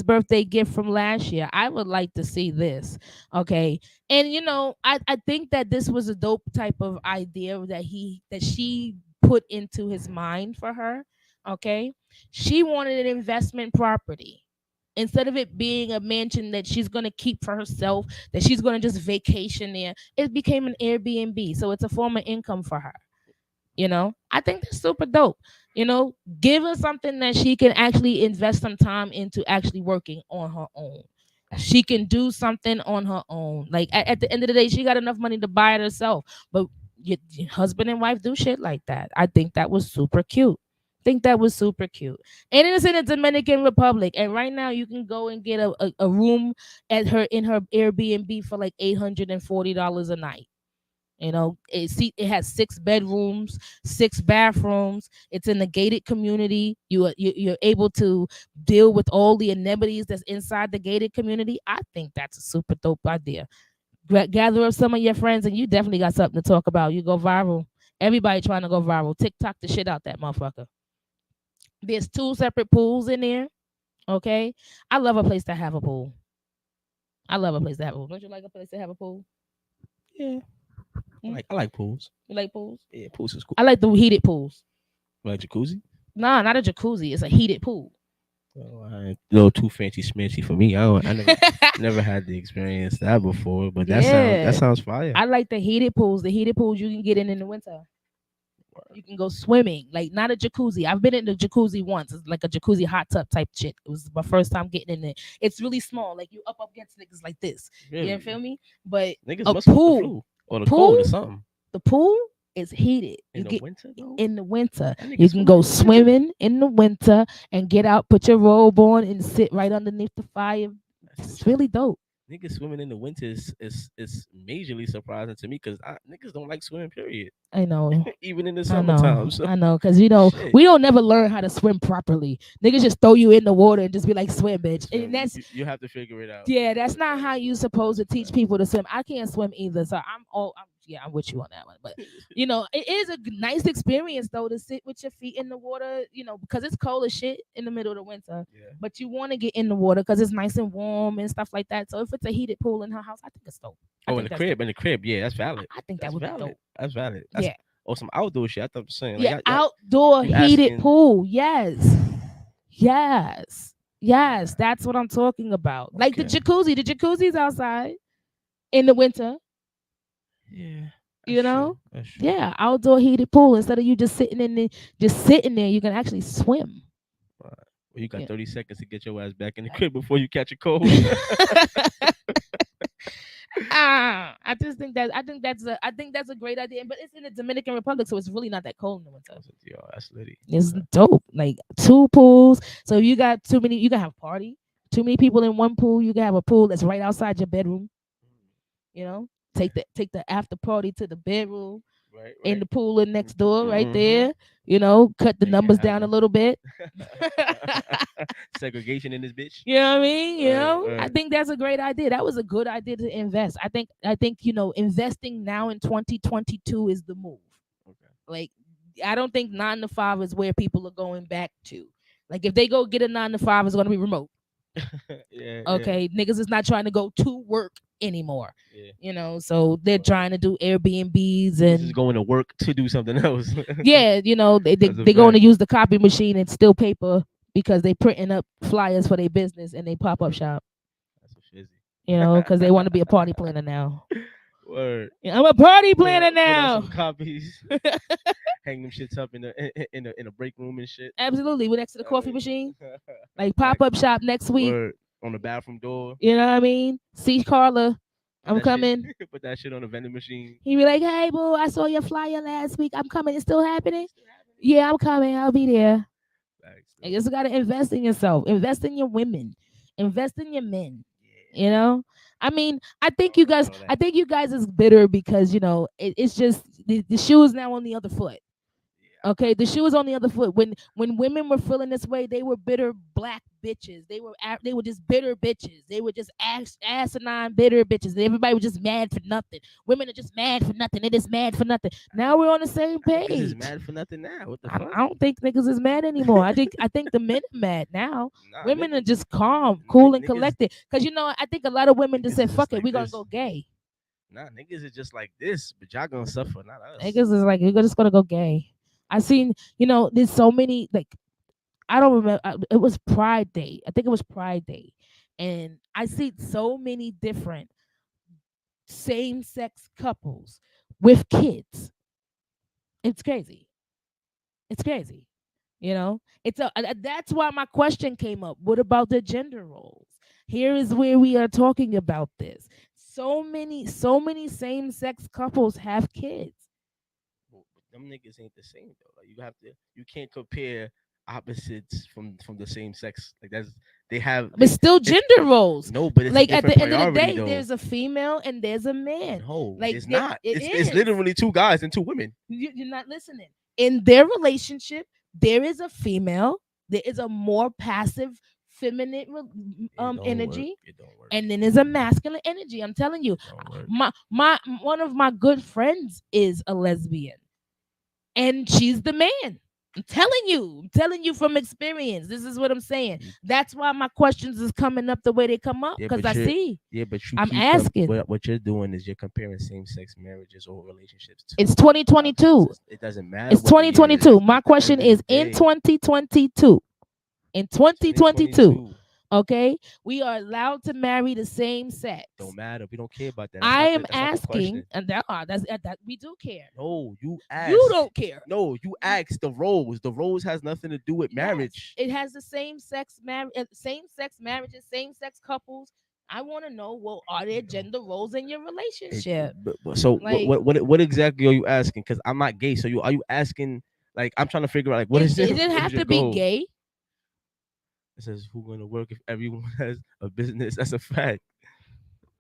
birthday gift from last year. I would like to see this. Okay. And I think that this was a dope type of idea that she put into his mind for her. Okay. She wanted an investment property. Instead of it being a mansion that she's going to keep for herself, that she's going to just vacation there, it became an Airbnb. So it's a form of income for her. I think that's super dope. Give her something that she can actually invest some time into actually working on her own. She can do something on her own. Like at the end of the day, she got enough money to buy it herself. But your husband and wife do shit like that. I think that was super cute. Think that was super cute. And it's in the Dominican Republic. And right now you can go and get a room in her Airbnb for like $840 a night. It has 6 bedrooms, 6 bathrooms. It's in a gated community. You're able to deal with all the amenities that's inside the gated community. I think that's a super dope idea. Gather up some of your friends, and you definitely got something to talk about. You go viral. Everybody trying to go viral. TikTok the shit out that motherfucker. There's 2 separate pools in there. Okay, I love a place to have a pool. I love a place to have a pool. Don't you like a place to have a pool? Yeah. I like pools. You like pools? Yeah, pools is cool. I like the heated pools. You like jacuzzi? Nah, not a jacuzzi. It's a heated pool. Oh, I ain't a little too fancy smancy for me. I never had the experience that before, but that sounds fire. I like the heated pools. The heated pools you can get in the winter. You can go swimming, like not a jacuzzi. I've been in the jacuzzi once. It's like a jacuzzi hot tub type shit. It was my first time getting in there. It's really small, like you up against niggas like this. Really? You feel me? But Niggas a must have the pool, flu or the pool? cold or something. the pool is heated. In You the get winter though? in the winter. That nigga You can swimming go in the winter? swimming in the winter and get out, put your robe on, and sit right underneath the fire. It's really dope. Niggas swimming in the winter is majorly surprising to me because niggas don't like swimming. Period. I know. Even in the I summertime. know, So I know, because shit. we don't never learn how to swim properly. Niggas just throw you in the water and just be like, swim, bitch. And that's you have to figure it out. yeah, that's not how you supposed to teach people to swim. I can't swim either, so I'm with you on that one. But it is a nice experience though to sit with your feet in the water, because it's cold as shit in the middle of the winter. Yeah. But you want to get in the water because it's nice and warm and stuff like that. So if it's a heated pool in her house, I think it's dope. I Oh, think in the crib, yeah, that's valid. I think That's that would be valid. dope. That's valid. That's, Yeah. Or some outdoor shit. I thought you were saying. Yeah, Like, y'all- outdoor you heated asking- pool. Yes, that's what I'm talking about. Like the Okay. jacuzzi. The jacuzzi's outside in the winter. Yeah. You that's know? true, that's true. Yeah, outdoor heated pool. Instead of you just sitting in there, you can actually swim. Well, you got Yeah. 30 seconds to get your ass back in the crib before you catch a cold. I just think that's a great idea. But it's in the Dominican Republic, so it's really not that cold in the winter. Yo, that's litty. It's dope. Like 2 pools. So if you got too many, you can have a party. Too many people in one pool, you can have a pool that's right outside your bedroom. Take the after party to the bedroom, Right. in the pool in next door, right Mhm. there. Cut the Make it numbers down a happen. little bit. Segregation in this bitch. You know what I mean? I Right. think that's a great idea. That was a good idea to invest. I think investing now in 2022 is the move. Okay. Like I don't think 9 to 5 is where people are going back to. Like if they go get a 9 to 5, it's gonna be remote. Yeah. Okay, niggas is not trying to go to work anymore. Yeah. So they're trying to do Airbnbs This is and going to work to do something else. yeah, they That's a they're going to fact. use the copy machine and steal paper because they printing up flyers for their business and they pop up shop. That's a shizzy. Because they want to be a party planner now. Word. I'm a party Put planner on now. some copies. Hang them shits up in a break room and shit. Absolutely. We're next to the coffee Like, machine. Like like, pop up shop next week. word on the bathroom door. You know what I mean? See Carla. Put I'm that coming. Shit, put that shit on the vending machine. He be like, hey, boo, I saw your flyer last week. I'm coming. It's still happening? Yeah, I'm coming. I'll be there. Facts, You though. just got to invest in yourself. Invest in your women. Invest in your men. Yeah. You know? I mean, I think Wrong you with guys, all that. I think you guys is bitter because, it's just the shoe is now on the other foot. Yeah. Okay, the shoe is on the other foot. When women were feeling this way, they were bitter black bitches. They were just bitter bitches. They were just asinine bitter bitches. Everybody was just mad for nothing. Women are just mad for nothing. They're just mad for nothing. Now we're on the same Niggas page. is mad for nothing now. What the I, fuck? I don't think niggas is mad anymore. I think the men are mad now. Nah, Women are niggas, just calm, cool, and niggas, collected. Cause I think a lot of women just niggas said, is "Fuck just it, like we gonna this. go gay." Nah, niggas is just like this, but y'all gonna suffer, not us. Niggas is like, "We're just gonna go gay." I seen, there's so many like I don't remember. It was Pride Day. I think it was Pride Day, and I see so many different same-sex couples with kids. It's crazy. It's crazy. That's why my question came up. What about the gender roles? Here is where we are talking about this. So many same-sex couples have kids. But them niggas ain't the same though. Like you can't compare opposites from the same sex. Like they have. But still it's gender roles. no, but it's a Like at different the end of the priority day, though. there's a female and there's a man. No, Like it's not. it It's is. literally two guys and two women. You're not listening. In their relationship, there is a female. There is a more passive, feminine energy, It don't work. and then there's a masculine energy. I'm telling you, It don't work. my one of my good friends is a lesbian, and she's the man. I'm telling you from experience. This is what I'm saying. That's why my questions is coming up the way they come up Yeah, because but I see. Yeah, but you I'm keep asking. what you're doing is you're comparing same-sex marriages or relationships to It's 2022. opposites. It doesn't matter. It's what the year 2022. is. My At the question end of is the in day, 2022. In 2022, 2022 okay, we are allowed to marry the same sex. don't matter. We don't care about that. I am That's not the asking, question. and that we do care. No, you ask. You don't care. No, you ask the roles. The roles has nothing to do with marriage. Yes, it has the same sex marriages, same sex couples. I want to know, well, are there gender roles in your relationship? So Like- what exactly are you asking? Because I'm not gay. So are you asking? Like I'm trying to figure out like what It is it? didn't have to be gay. It says who's going to work if everyone has a business. That's a fact,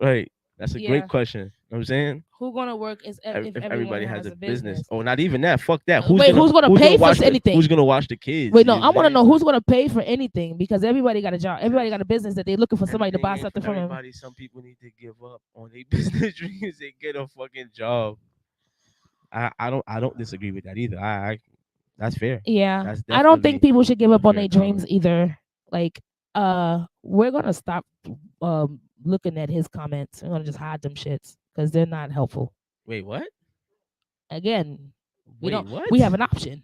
right? That's a Yeah. great question. You know what I'm saying? Who's gonna work if Everybody everyone has a business. Oh, not even that. Fuck that. Wait, who's gonna pay for watch anything? Who's gonna watch the kids? Wait, no, You I want to saying? know who's gonna pay for anything because everybody got a job. Everybody got a business that they're looking for somebody to Everything buy ain't something for from them. everybody. Some people need to give up on their business dreams and get a fucking job. I don't disagree with that either. That's fair. Yeah, That's I don't definitely think people should give a up on fair their dreams comment. either. Like, we're gonna stop looking at his comments. We're gonna just hide them shits because they're not helpful. Wait, what? Again, we Wait, don't. what? We have an option.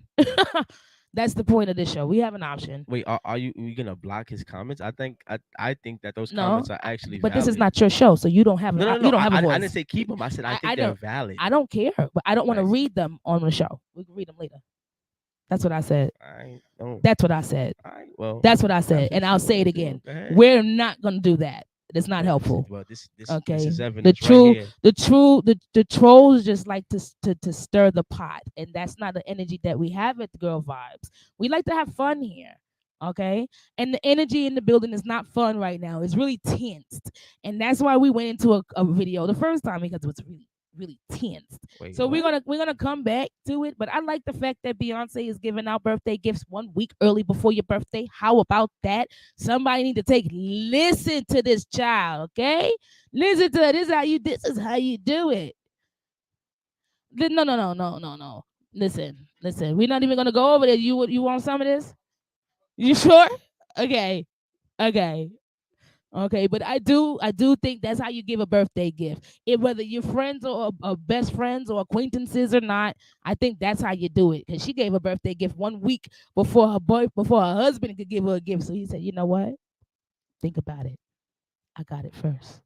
That's the point of this show. We have an option. Wait, are you gonna block his comments? I think that those No, comments are actually But valid. this is not your show, so you don't have. No, You don't have a I voice. didn't say keep them. I said I think I they're don't- valid. I don't care, but I don't want to Nice. read them on the show. We can read them later. That's what I said. I don't. That's what I said. Well, That's what I said, that's and what I'll you say it wanna do. again. Go ahead. We're not gonna do that. It's not Well, helpful. Well, this Okay. is The evidence true, right here. the trolls just like to stir the pot, and that's not the energy that we have at the Girl Vibes. We like to have fun here, okay? And the energy in the building is not fun right now. It's really tensed, and that's why we went into a video the first time because it was really tensed. Wait, So what? we're gonna come back to it, but I like the fact that Beyonce is giving out birthday gifts 1 week early before your birthday. How about that? Somebody need to listen to this child, okay? Listen to it. This is how you do it. No. Listen. We're not even gonna go over there. You want some of this? You sure? Okay. Okay, but I do think that's how you give a birthday gift. Whether you're friends or best friends or acquaintances or not, I think that's how you do it. Because she gave a birthday gift 1 week before her husband could give her a gift. So he said, you know what? Think about it. I got it first.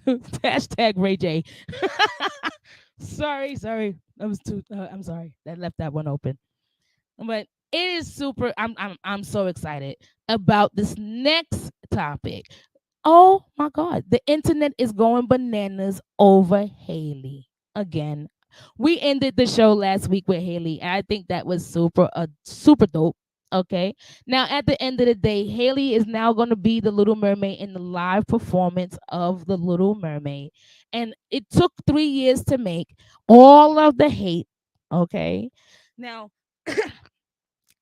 Hashtag Ray J. Sorry. That was too. I'm sorry. That left that one open. But it is super. I'm so excited about this next topic. Oh my God, the internet is going bananas over Haley again. We ended the show last week with Haley, and I think that was super dope. Okay. Now at the end of the day, Haley is now going to be the Little Mermaid in the live performance of the Little Mermaid, and it took 3 years to make. All of the hate. Okay. Now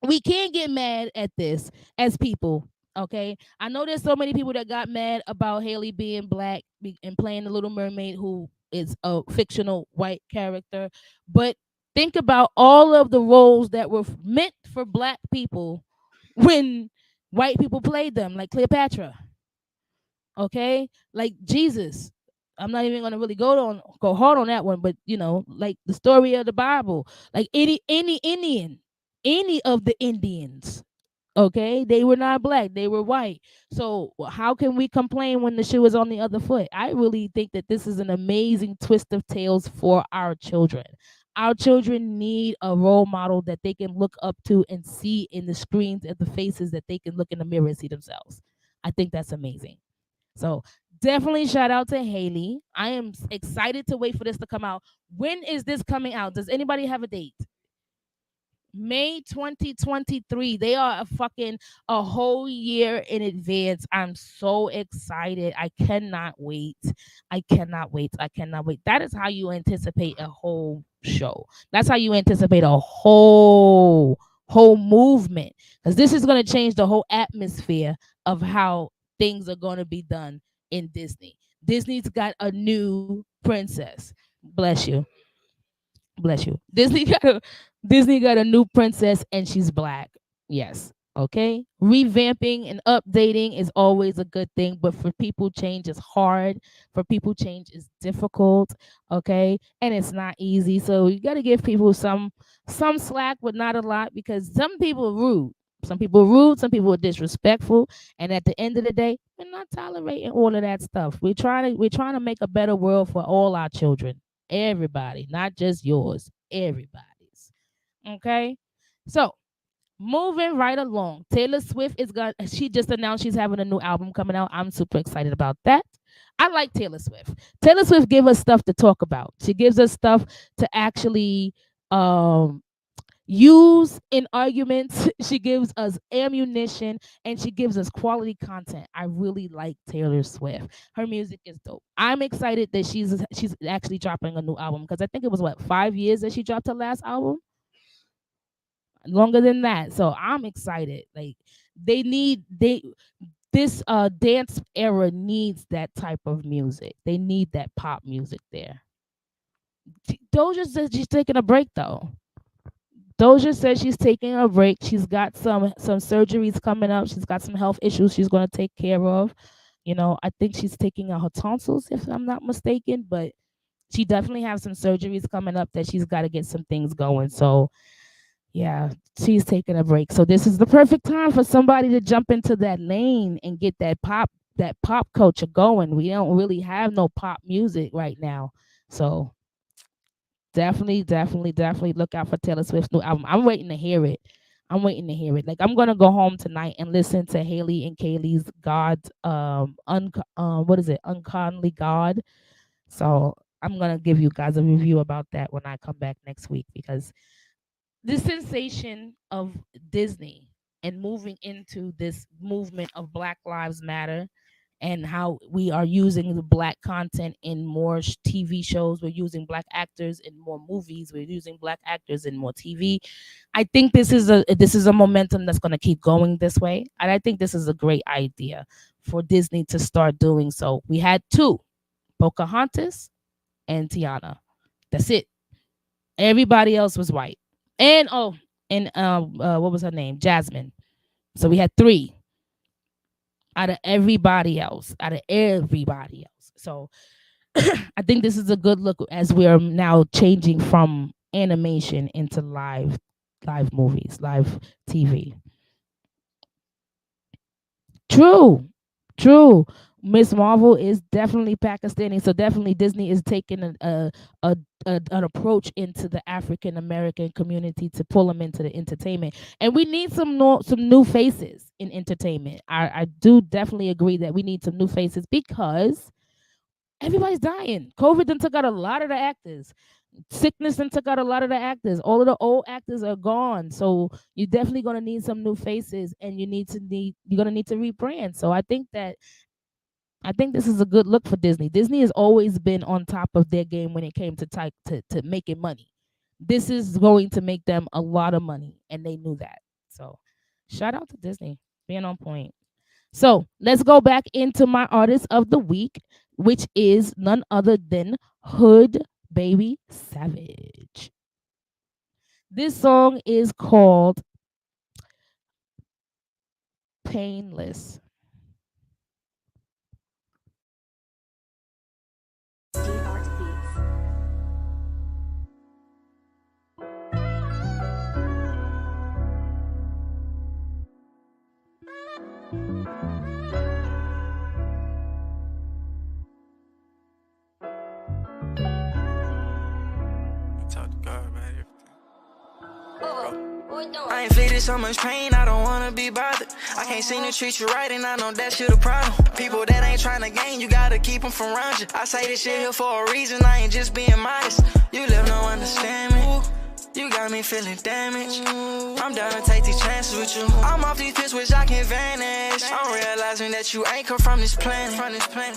we can't get mad at this as people. Okay, I know there's so many people that got mad about Haley being black and playing the Little Mermaid, who is a fictional white character. But think about all of the roles that were meant for black people when white people played them, like Cleopatra. Okay, like Jesus. I'm not even gonna really go hard on that one, but like the story of the Bible, like any Indian, any of the Indians. Okay, they were not black, they were white. So how can we complain when the shoe is on the other foot? I really think that this is an amazing twist of tales for our children. Our children need a role model that they can look up to and see in the screens and the faces that they can look in the mirror and see themselves. I think that's amazing. So definitely shout out to Haley. I am excited to wait for this to come out. When is this coming out? Does anybody have a date? May 2023. They are a whole year in advance. I'm so excited. I cannot wait. I cannot wait. I cannot wait. That is how you anticipate a whole show. That's how you anticipate a whole movement, because this is going to change the whole atmosphere of how things are going to be done in Disney. Disney's got a new princess. Bless you. Bless you. Disney got a new princess and she's black. Yes. Okay. Revamping and updating is always a good thing, but for people change is hard. For people change is difficult. Okay. And it's not easy. So you gotta give people some slack, but not a lot, because some people are rude. Some people are rude, some people are disrespectful. And at the end of the day, we're not tolerating all of that stuff. We're trying to make a better world for all our children. Everybody, not just yours, everybody's. Okay? So, moving right along. Taylor Swift she just announced she's having a new album coming out. I'm super excited about that. I like Taylor Swift. Taylor Swift gives us stuff to talk about. She gives us stuff to actually um use in arguments. She gives us ammunition and she gives us quality content. I really like Taylor Swift. Her music is dope. I'm excited that she's actually dropping a new album, because I think it was 5 years that she dropped her last album. Longer than that. So I'm excited. Like they this dance era needs that type of music. They need that pop music there. Doja says she's taking a break though. Doja says she's taking a break. She's got some surgeries coming up. She's got some health issues she's going to take care of. I think she's taking out her tonsils, if I'm not mistaken, but she definitely has some surgeries coming up that she's got to get some things going. So, yeah, she's taking a break. So this is the perfect time for somebody to jump into that lane and get that pop culture going. We don't really have no pop music right now. So, definitely look out for Taylor Swift's new album. I'm waiting to hear it. I'm waiting to hear it. Like, I'm gonna go home tonight and listen to Haley and Kaylee's what is it? Uncommonly God. So I'm gonna give you guys a review about that when I come back next week, because the sensation of Disney and moving into this movement of Black Lives Matter, and how we are using the black content in more TV shows. We're using black actors in more movies. We're using black actors in more TV. I think this is a momentum that's going to keep going this way, and I think this is a great idea for Disney to start doing so. We had two, Pocahontas and Tiana. That's it. Everybody else was white. And what was her name? Jasmine. So we had three out of everybody else. So I think this is a good look as we are now changing from animation into live movies, live TV. True. True. Miss Marvel is definitely Pakistani, so definitely Disney is taking an approach into the African American community to pull them into the entertainment, and we need some new faces in entertainment. I do definitely agree that we need some new faces because everybody's dying. COVID done took out a lot of the actors. Sickness done took out a lot of the actors. All of the old actors are gone. So you're definitely gonna need some new faces, and you're gonna need to rebrand. So I think this is a good look for Disney. Disney has always been on top of their game when it came to to making money. This is going to make them a lot of money, and they knew that. So shout out to Disney being on point. So let's go back into my artist of the week, which is none other than Hood Baby Savage. This song is called Painless. Talk to God about everything. I inflicted so much pain, I don't wanna be bothered. I can't seem to treat you right, and I know that's you the problem. People that ain't trying to gain, you gotta keep them from around you. I say this shit here for a reason, I ain't just being modest. You live no understand me. You got me feeling damaged. I'm down to take these chances with you. I'm off these pills, wish I can vanish. I'm realizing that you ain't come from this planet.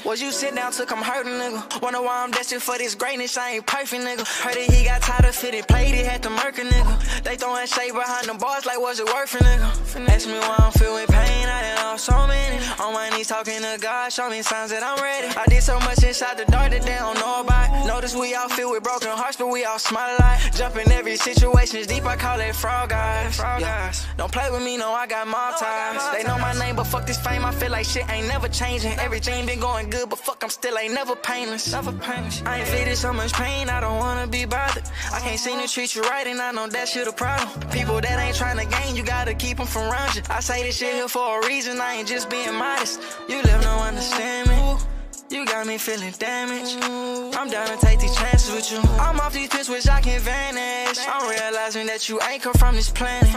Was you sit down, took I'm hurting, nigga. Wonder why I'm destined for this greatness, I ain't perfect, nigga. Heard that he got tired of fitting, played it, had to murk a nigga. They throwing shade behind the bars like, was it worth it, nigga? Ask me why I'm feeling pain, I done lost so many. On my knees talking to God, show me signs that I'm ready. I did so much inside the dark that they don't know about. Notice we all filled with broken hearts, but we all smile a lot. Jumping every situation's deep, I call it frog eyes. Yeah. Don't play with me, no, I got mob ties. They know my name, but fuck this fame, I feel like shit ain't never changing. Everything been going good, but fuck, I'm still ain't never painless. I inflicted so much pain, I don't wanna be bothered. I can't seem to treat you right, and I know that's you the problem. People that ain't trying to gain, you gotta keep them from around you. I say this shit here for a reason, I ain't just being modest. You live no understand me. You got me feeling damaged. I'm down to take these chances with you. I'm off these pills, wish I can vanish. I'm realizing that you ain't come from this planet.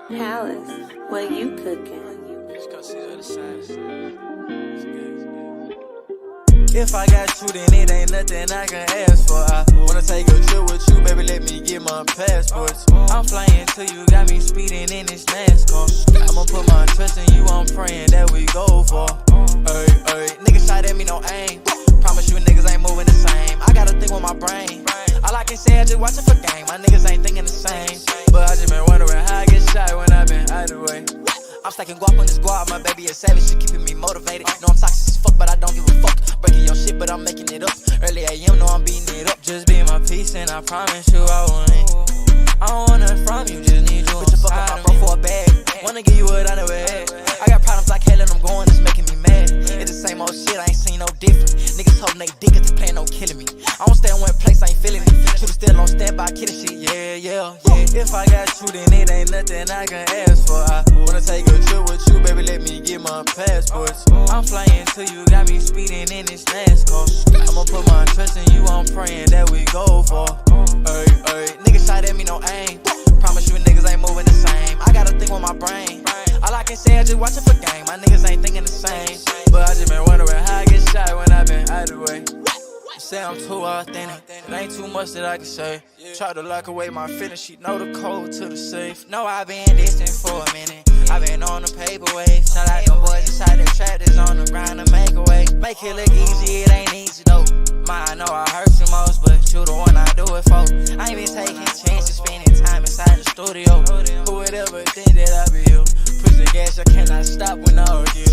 Palace, what you cooking? If I got you, then it ain't nothing I can ask for. I wanna take a trip with you, baby, let me get my passports. I'm flying till you got me speeding in this NASCAR. I'ma put my trust in you, I'm praying that we go for. Niggas shot at me, no aim. Promise you niggas ain't moving the same. I gotta think with my brain. All I can say, I just watching for game. My niggas ain't thinking the same. But I just been wondering how I get shot when I been out of the way. I'm stacking guap on the squad, my baby is savage, she keeping me motivated. Know I'm toxic as fuck, but I don't give a fuck. Breaking your shit, but I'm making it up. Early AM, know I'm beating it up. Just be my peace, and I promise you I won't leave. I don't want nothing from you, just need you. Put your fuck up my bro for a bag. Wanna give you what I never had. I got problems like hell and I'm going, it's making me mad. It's the same old shit, I ain't seen no different. Niggas holding they dick if they plan on killing me. I don't stay in one place, I ain't feeling it. Should've still on standby, killing shit, yeah. If I got you, then it ain't nothing I can ask for. I wanna take a trip with you, baby, let me get my passports. I'm flying till you got me speeding in this NASCAR. I'ma put my trust in you, I'm praying that we go for. Niggas shot at me, no aim. Promise you niggas ain't moving the same. I gotta think with my brain. All I can say, I just watching for game. My niggas ain't thinking the same. But I just been wondering how I get shot when I been out of the way. Say I'm too authentic, it ain't too much that I can say. Try to lock away my feelings, she know the code to the safe. No, I been distant for a minute, I been on the paper wave. Shout out them boys inside the stop when I argue.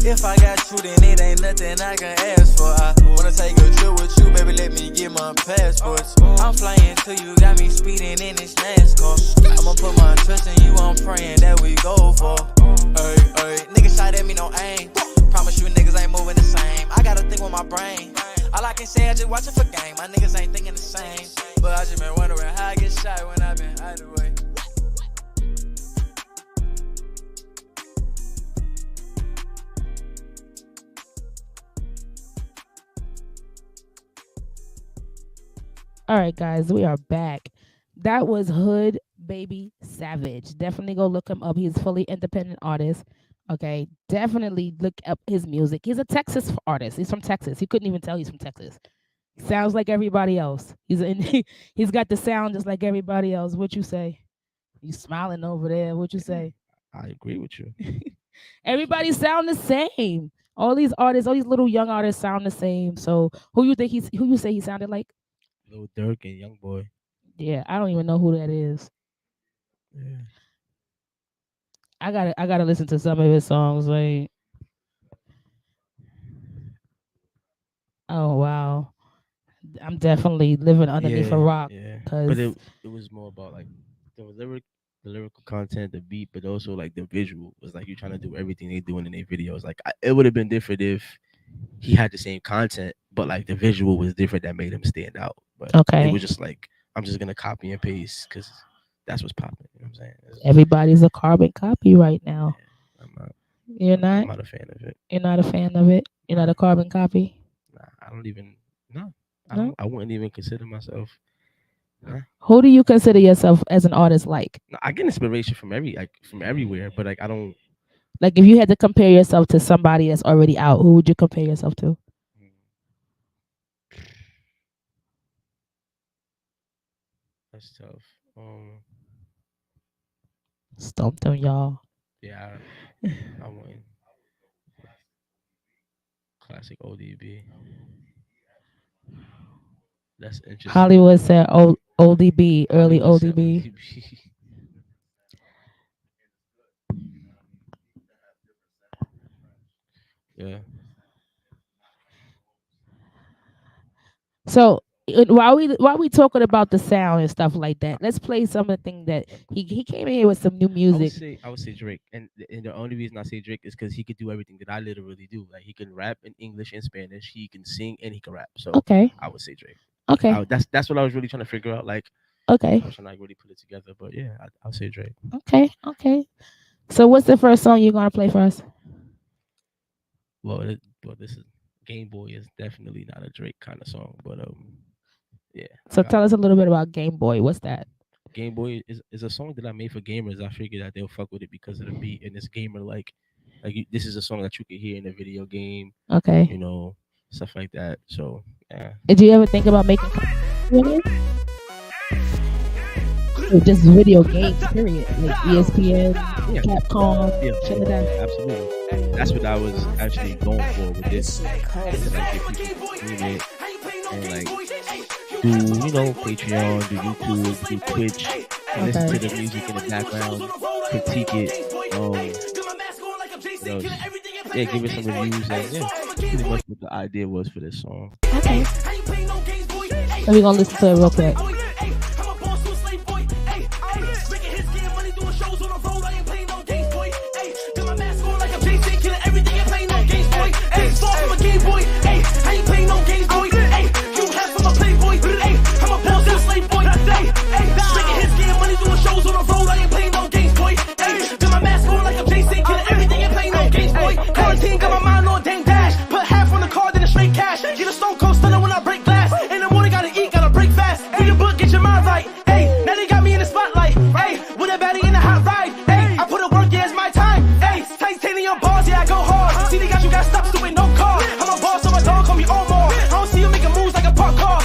If I got you, then it ain't nothing I can ask for. I wanna take a trip with you, baby, let me get my passports. I'm flying to you, got me speeding in this NASCAR. I'ma put my trust in you, I'm praying that we go for. Niggas shot at me, no aim. Promise you niggas ain't moving the same. I gotta think with my brain. All I can say, I just watch it for game. My niggas ain't thinking the same. But I just been wondering how I get shot when I been out of the way. All right, guys, we are back. That was Hood Baby Savage. Definitely go look him up. He's a fully independent artist. Okay, definitely look up his music. He's a Texas artist. He's from Texas. You couldn't even tell he's from Texas. Sounds like everybody else. He's got the sound just like everybody else. What you say? You smiling over there? What you say? I agree with you. Everybody sound the same. All these artists, all these little young artists sound the same. So who you say he sounded like? Lil Durk and Young Boy. Yeah, I don't even know who that is. Yeah. I gotta listen to some of his songs. Like, oh wow, I'm definitely living underneath a rock. Yeah. Cause But it was more about like the lyrical content, the beat, but also like the visual. It was like you're trying to do everything they doing in their videos. Like it would have been different if he had the same content, but like the visual was different that made him stand out. But okay, it was just like I'm just gonna copy and paste because that's what's popping. You know what I'm saying? everybody's a carbon copy right now. Yeah, I'm not. You're not. I'm not a fan of it. You're not a fan of it. You're not a carbon copy. Nah, I don't even. No, No? I wouldn't even consider myself. Nah. Who do you consider yourself as an artist like? No, I get inspiration from everywhere, but like I don't. Like if you had to compare yourself to somebody that's already out, who would you compare yourself to? That's tough. Stomp them, y'all. Yeah, I went classic ODB. That's interesting. Hollywood said ODB, early Hollywood said ODB. Yeah. So while we talking about the sound and stuff like that, let's play some of the things that he came in here with some new music. I would say Drake, and the only reason I say Drake is because he could do everything that I literally do. Like he can rap in English and Spanish, he can sing, and he can rap. So Okay. I would say Drake. Okay. That's what I was really trying to figure out. Like Okay. I was trying to really put it together, but yeah, I'll say Drake. Okay. Okay. So what's the first song you're gonna play for us? Well, this is Game Boy is definitely not a Drake kind of song, but yeah. So tell us a little bit about Game Boy. What's that? Game Boy is a song that I made for gamers. I figured that they'll fuck with it because of the beat and it's gamer like this is a song that you can hear in a video game. Okay. You know, stuff like that. So yeah. Did you ever think about making with it? Or just video games, period. Like ESPN, Yeah. Capcom, shit like that. Absolutely. That's what I was actually going for with this. To like get people to stream it and like do Patreon, do YouTube, do Twitch, and listen to the music in the background, critique it, give it some reviews, and yeah, pretty much what the idea was for this song. Okay. So we're gonna listen to it real quick. Quarantine got my mind on dang dash. Put half on the card, then a straight cash. Get a stone cold stunner when I break glass. In the morning, gotta eat, gotta break fast. Read a book, get your mind right. Hey, now they got me in the spotlight. Hey, with a baddie in the hot ride. Hey, I put in work, yeah, it's my time. Hey, titanium bars, yeah, I go hard. See, they got you got stops doing no car. I'm a boss, so my dog call me Omar. I don't see you making moves like a park car.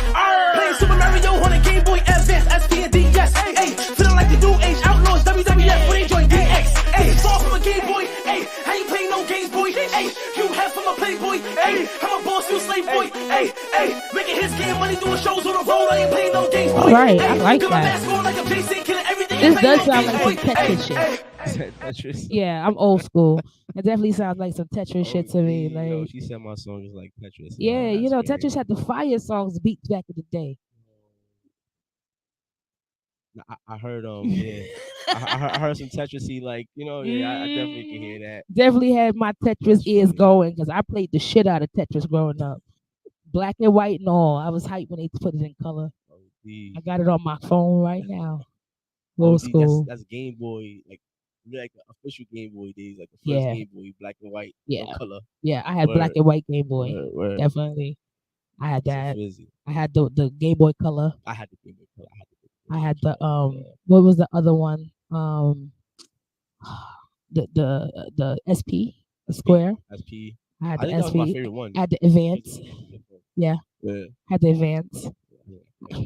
Playing Super Mario on a Game Boy Advance, SP and DS. Hey, feeling like the new age outlaws, WWF when they join DX. Hey, fall from a Game Boy. Hey, how you playing no games, boy? Hey, you have from a playboy. Hey, I'm a boss, you a slave boy. Hey, making his game money doing shows on the road. I ain't playing no games, boy. Right, I like Got my that. mask on like I'm Jason, killing everything This does sound like some Tetris shit. Said Tetris. Yeah, I'm old school. It definitely sounds like some Tetris shit to me. OD, yo, Like, she said my song is like Tetris. yeah, Yo, that's Tetris crazy. had the fire songs beats back in the day. Nah, I heard yeah, I heard some Tetrisy like I definitely can hear that. Definitely had my Tetris That's ears funny. going because I played the shit out of Tetris growing up. Black and white and all. I was hyped when they put it in color. OD. I got it on my phone right now. Old OD, school. that's Game Boy, like really like the official Game Boy days, like the first Yeah. Game Boy, black and white, Yeah. no color. Yeah, I had black Word, and white Game Boy. word. Definitely. I had So that. fizzy. I had the Game Boy Color. I had the Game Boy color. I had the Yeah. what was the other one? The SP, the square. SP. I had I the think that was my SP. favorite one. I had the Advance. Yeah, Yeah. had the Advance. Yeah.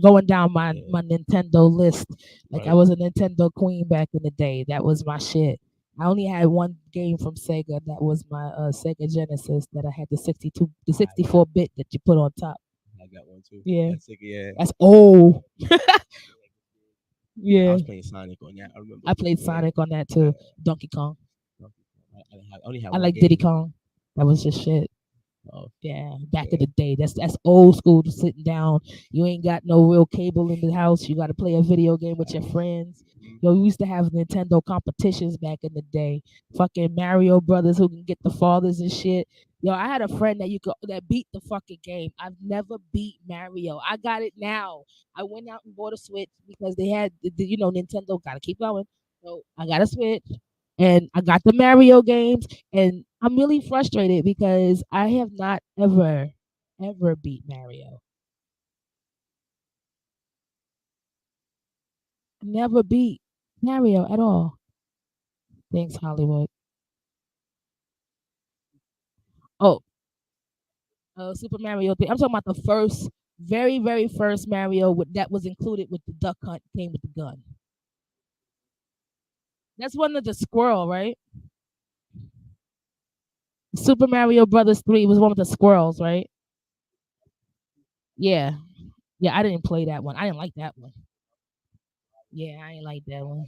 Going down my Yeah. my Nintendo list, like I Right. was a Nintendo queen back in the day. That was my shit. I only had one game from Sega. That was my Sega Genesis. That I had the 64-bit that you put on top. I got one too. Yeah. That's like, yeah. That's old. I Yeah, was playing Sonic on that. I remember. I played Yeah. Sonic on that too. Donkey Kong. I only had I one like game. Diddy Kong. That was just shit. Oh, Yeah, back in the day. That's old school to sitting down. You ain't got no real cable in the house. You got to play a video game with your friends. Yo, we used to have Nintendo competitions back in the day. Fucking Mario Brothers who can get the fathers and shit. Yo, I had a friend that beat the fucking game. I've never beat Mario. I got it now. I went out and bought a Switch because they had Nintendo got to keep going. So I got a Switch and I got the Mario games and I'm really frustrated because I have not ever beat Mario. Never beat Mario at all. Thanks, Hollywood. Oh, Super Mario thing. I'm talking about the first, very, very first Mario that was included with the duck hunt, came with the gun. That's one of the squirrel, right? Super Mario Brothers 3 was one with the squirrels, right? Yeah. Yeah, I didn't play that one. I didn't like that one. Yeah, I ain't like that one.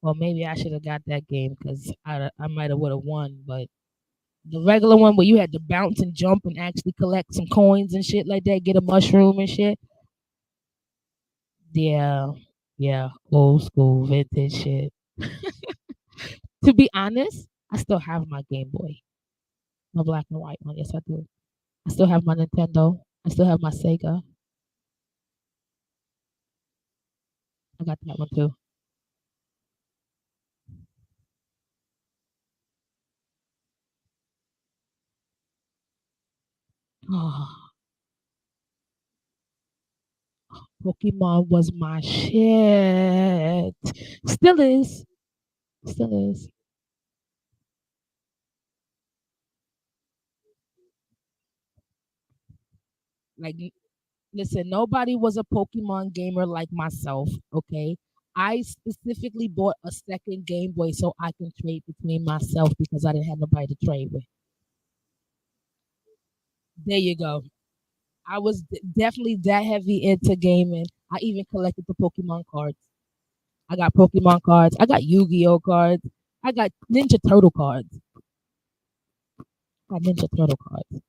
Well, maybe I should have got that game because I might have would have won. But the regular one where you had to bounce and jump and actually collect some coins and shit like that, get a mushroom and shit. Yeah, yeah, old school vintage shit. To be honest, I still have my Game Boy, my black and white one. Yes, I do. I still have my Nintendo. I still have my Sega. I got that one too. Oh, Pokemon was my shit. Still is. Still is. Like, listen, nobody was a Pokemon gamer like myself, okay? I specifically bought a second Game Boy so I can trade between myself because I didn't have nobody to trade with. There you go. I was definitely that heavy into gaming. I even collected the Pokemon cards. I got Pokemon cards. I got Yu-Gi-Oh cards. I got Ninja Turtle cards. I got Ninja Turtle cards.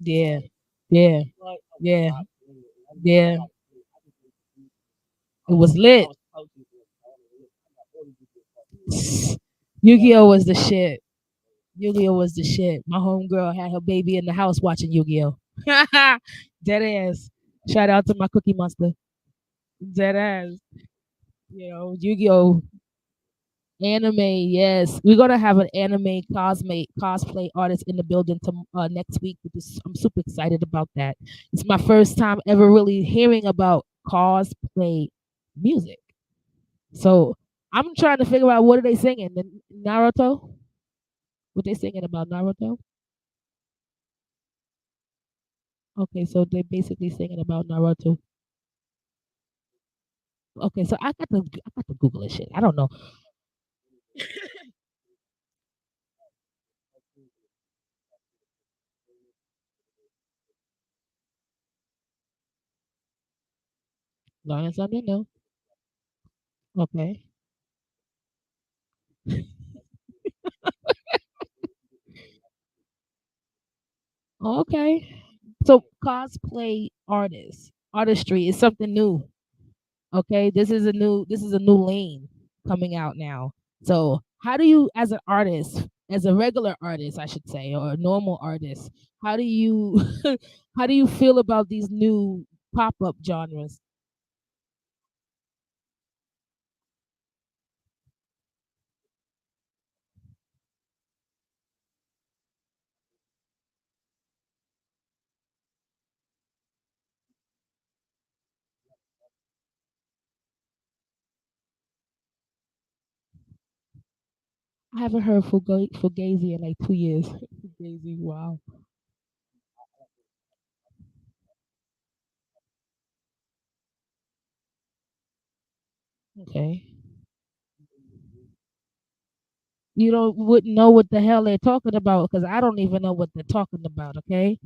Yeah, yeah, yeah, yeah. It was lit. Yu-Gi-Oh was the shit. Yu-Gi-Oh was the shit. My homegirl had her baby in the house watching Yu-Gi-Oh. Dead ass. Shout out to my Cookie Monster. Dead ass. Yu-Gi-Oh anime. Yes, we're gonna have an anime cosplay artist in the building next week. I'm super excited about that. It's my first time ever really hearing about cosplay music. So I'm trying to figure out what are they singing. The Naruto? What they singing about Naruto? Okay, so they're basically singing about Naruto. Okay, so I got to Google this shit. I don't know. Learning something new. Okay. Okay. So cosplay artistry is something new. Okay, this is a new lane coming out now. So how do you, as an artist, as a regular artist, I should say, or a normal artist, how do you how do you feel about these new pop up genres? I haven't heard Fugazi in like 2 years. Fugazi, wow. Okay. You don't wouldn't know what the hell they're talking about because I don't even know what they're talking about. Okay,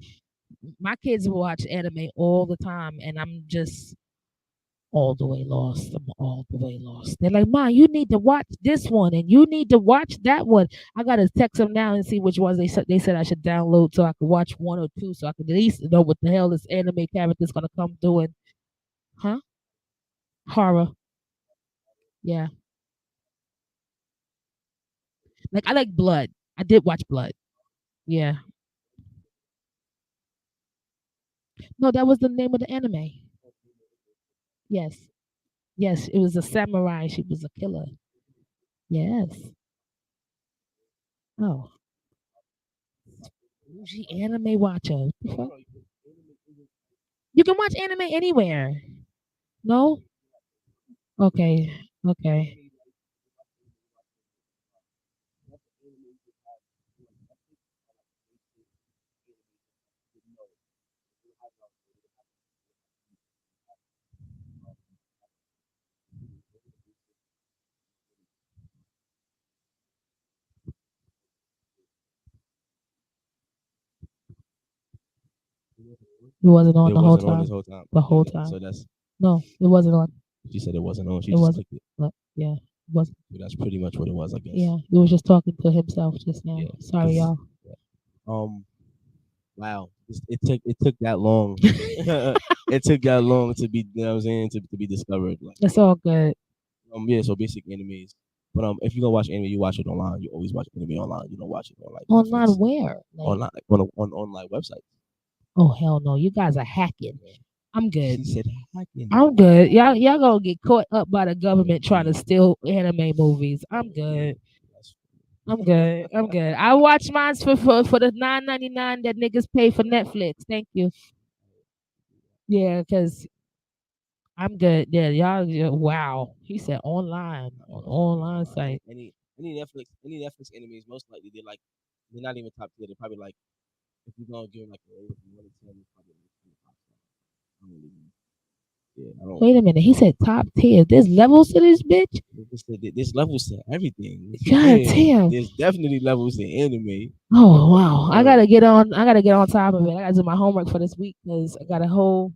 my kids watch anime all the time, and I'm just all the way lost. I'm all the way lost. They're like, "Mom, you need to watch this one, and you need to watch that one." I gotta text them now and see which ones they said I should download so I could watch one or two, so I could at least know what the hell this anime character's gonna come doing. Huh? Horror. Yeah. Like I like Blood. I did watch Blood. Yeah. No, that was the name of the anime. Yes. Yes, it was a samurai. She was a killer. Yes. Oh, she anime watcher. The fuck? You can watch anime anywhere. No? Okay. Okay. It wasn't on It the whole wasn't on this time. whole time. The whole Okay, so time. that's No, it wasn't on. she said it wasn't on. She It just wasn't. clicked it. But yeah, it wasn't. So that's pretty much what it was, I guess. Yeah, he was just talking to himself just now. Yeah. Sorry, 'Cause- y'all. um. Wow. It took that long. It took that long to be, you know what I'm saying, to be discovered. Like, It's all good. yeah. So basic animes. But if you gonna watch anime, you watch it online. You always watch anime online. You don't watch it on like Online Netflix, where? Like, online, like, on online websites. oh hell no, you guys are hacking. I'm good. She said hacking. I'm good. Y'all gonna get caught up by the government trying to steal anime movies. I'm good. I'm good. I'm good. I watch mine for the 9.99 that niggas pay for Netflix. Thank you. Yeah, cause I'm good. Yeah, wow. He said online on online site. Any Netflix animes, most likely they're not even top tier. They're probably like, if you're gonna give like a rating from 1 to 10, it's probably like 25. I don't really, yeah, I don't. Wait a minute. He said top tier. There's levels to this bitch. There's levels to everything. God Yeah, damn. there's definitely levels to anime. Oh wow. I gotta get on. I gotta get on top of it. I gotta do my homework for this week because I got a whole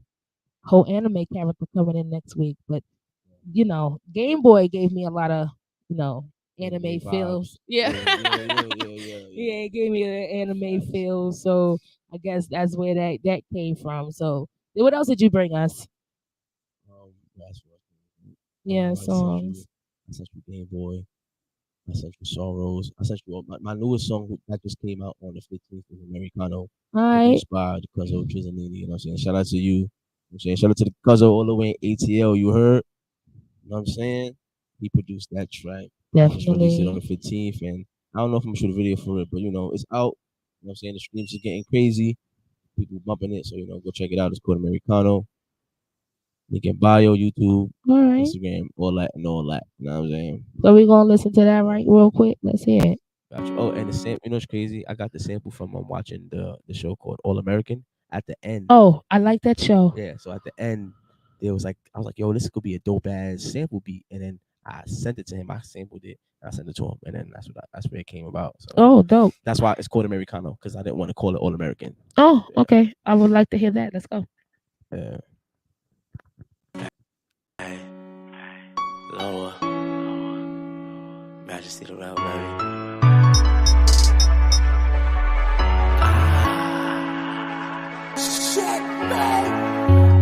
anime character coming in next week. But Game Boy gave me a lot of anime Anime feels. vibes. Yeah. Yeah. Yeah, it gave me an anime feel. So I guess that's where that came from. So what else did you bring us? That's what. Yeah, I songs. sent you Game Boy. I sent you Sorrows. I sent you my newest song that just came out on the 15th is Americano, All right. by the Cuzzo Trizanini. You know what I'm saying? Shout out to you. You know what I'm saying? Shout out to the Cuzzo all the way in ATL. You heard? You know what I'm saying? He produced that track. Just released it on the Definitely. 15th, and I don't know if I'm gonna shoot a video for it, but it's out. You know what I'm saying? The streams are getting crazy. People bumping it, so go check it out. It's called Americano. Link in bio, YouTube, All right. Instagram, all that and all that. You know what I'm saying? So we're gonna listen to that right real quick. Let's hear it. Gotcha. Oh, and the same, it's crazy. I got the sample from watching the show called All American. at the end, Oh, I like that show. yeah. So at the end, there was like I was like, yo, this could be a dope ass sample beat, and then I sent it to him. I sampled it. I sent it to him, and then that's where it came about. So Oh, dope. that's why it's called Americano because I didn't want to call it All American. Oh, Yeah. okay. I would like to hear that. Let's go. Yeah. Hey, lower. Majesty the real baby.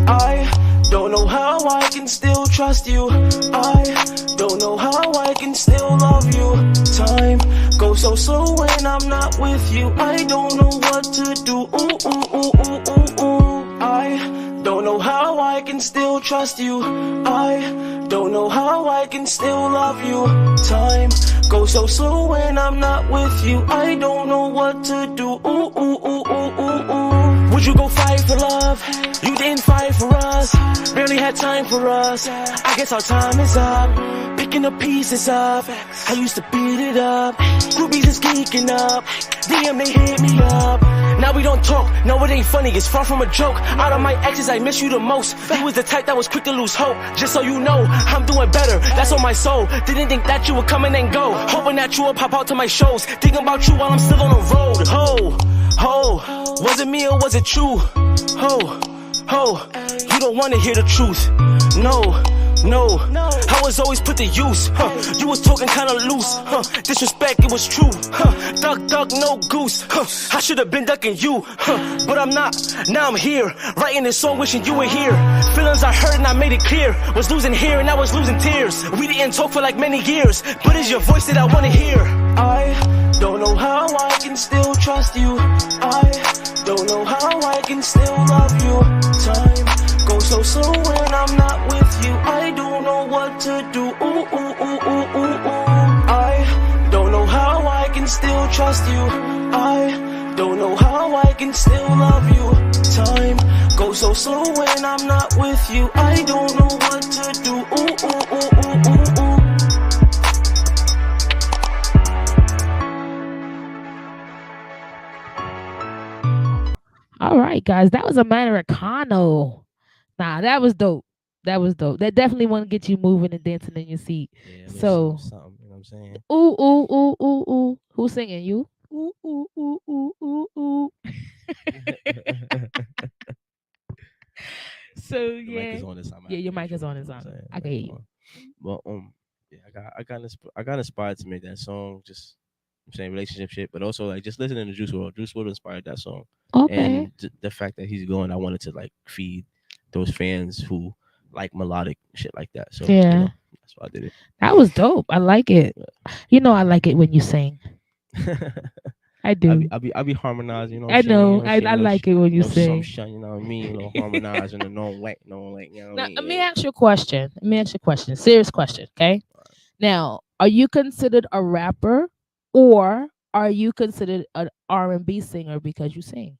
I don't know how I can still trust you. I don't know how I can still love you. Time goes so slow when I'm not with you. I don't know what to do. Ooh, ooh, ooh, ooh, ooh, ooh. I don't know how I can still trust you. I don't know how I can still love you. Time goes so slow when I'm not with you. I don't know what to do. Ooh, ooh, ooh, ooh, ooh, ooh. Would you go fight for love? You didn't fight for us. Barely had time for us. I guess our time is up. Picking the pieces up. I used to beat it up. Groupies is geeking up. DM they hit me up. Now we don't talk. No, it ain't funny. It's far from a joke. Out of my exes, I miss you the most. You was the type that was quick to lose hope. Just so you know, I'm doing better. That's on my soul. Didn't think that you would come in and go. Hoping that you would pop out to my shows. Thinking about you while I'm still on the road. Ho, was it me or was it you? Ho, you don't wanna hear the truth. No, I was always put to use. You was talking kinda loose. Disrespect, it was true. Duck, no goose. I should've been ducking you. But I'm not. Now I'm here, writing this song, wishing you were here. Feelings I heard and I made it clear. Was losing hair and I was losing tears. We didn't talk for like many years, but it's your voice that I wanna hear. I don't know how I can still trust you. I don't know how I can still love you. Time goes so slow when I'm not with you. I don't know what to do. Ooh, ooh, ooh, ooh, ooh, ooh. I don't know how I can still trust you. I don't know how I can still love you. Time goes so slow when I'm not with you. I don't know what to do. Ooh, ooh, ooh, ooh, ooh, ooh. All right, guys. That was Americano. Nah, that was dope. That was dope. That definitely want to get you moving and dancing in your seat. Yeah, So, something, you know what I'm saying? ooh, ooh, ooh, ooh, ooh. Who's singing? You? Ooh, ooh, ooh, ooh, ooh, ooh. So The mic yeah, is on this time. yeah, your mic is on. Is on. I can hear you. Well, yeah, I got inspired to make that song. Just I'm saying relationship shit, but also like just listening to Juice WRLD. Juice WRLD inspired that song, Okay. and the fact that he's going, I wanted to like feed those fans who like melodic shit like that. So Yeah. that's why I did That was dope. I like it. You know, I like it when you sing. it. I do. I be harmonizing, you know what I I'm saying? You know. know what I'm saying? I like it when you no sing. sunshine, you know what I mean? You know, harmonizing and no wet, no like, you know what Now, I mean? let me ask you a question. Let me ask you a question. Serious question. Okay. Now, are you considered a rapper, or are you considered an R&B singer because you sing?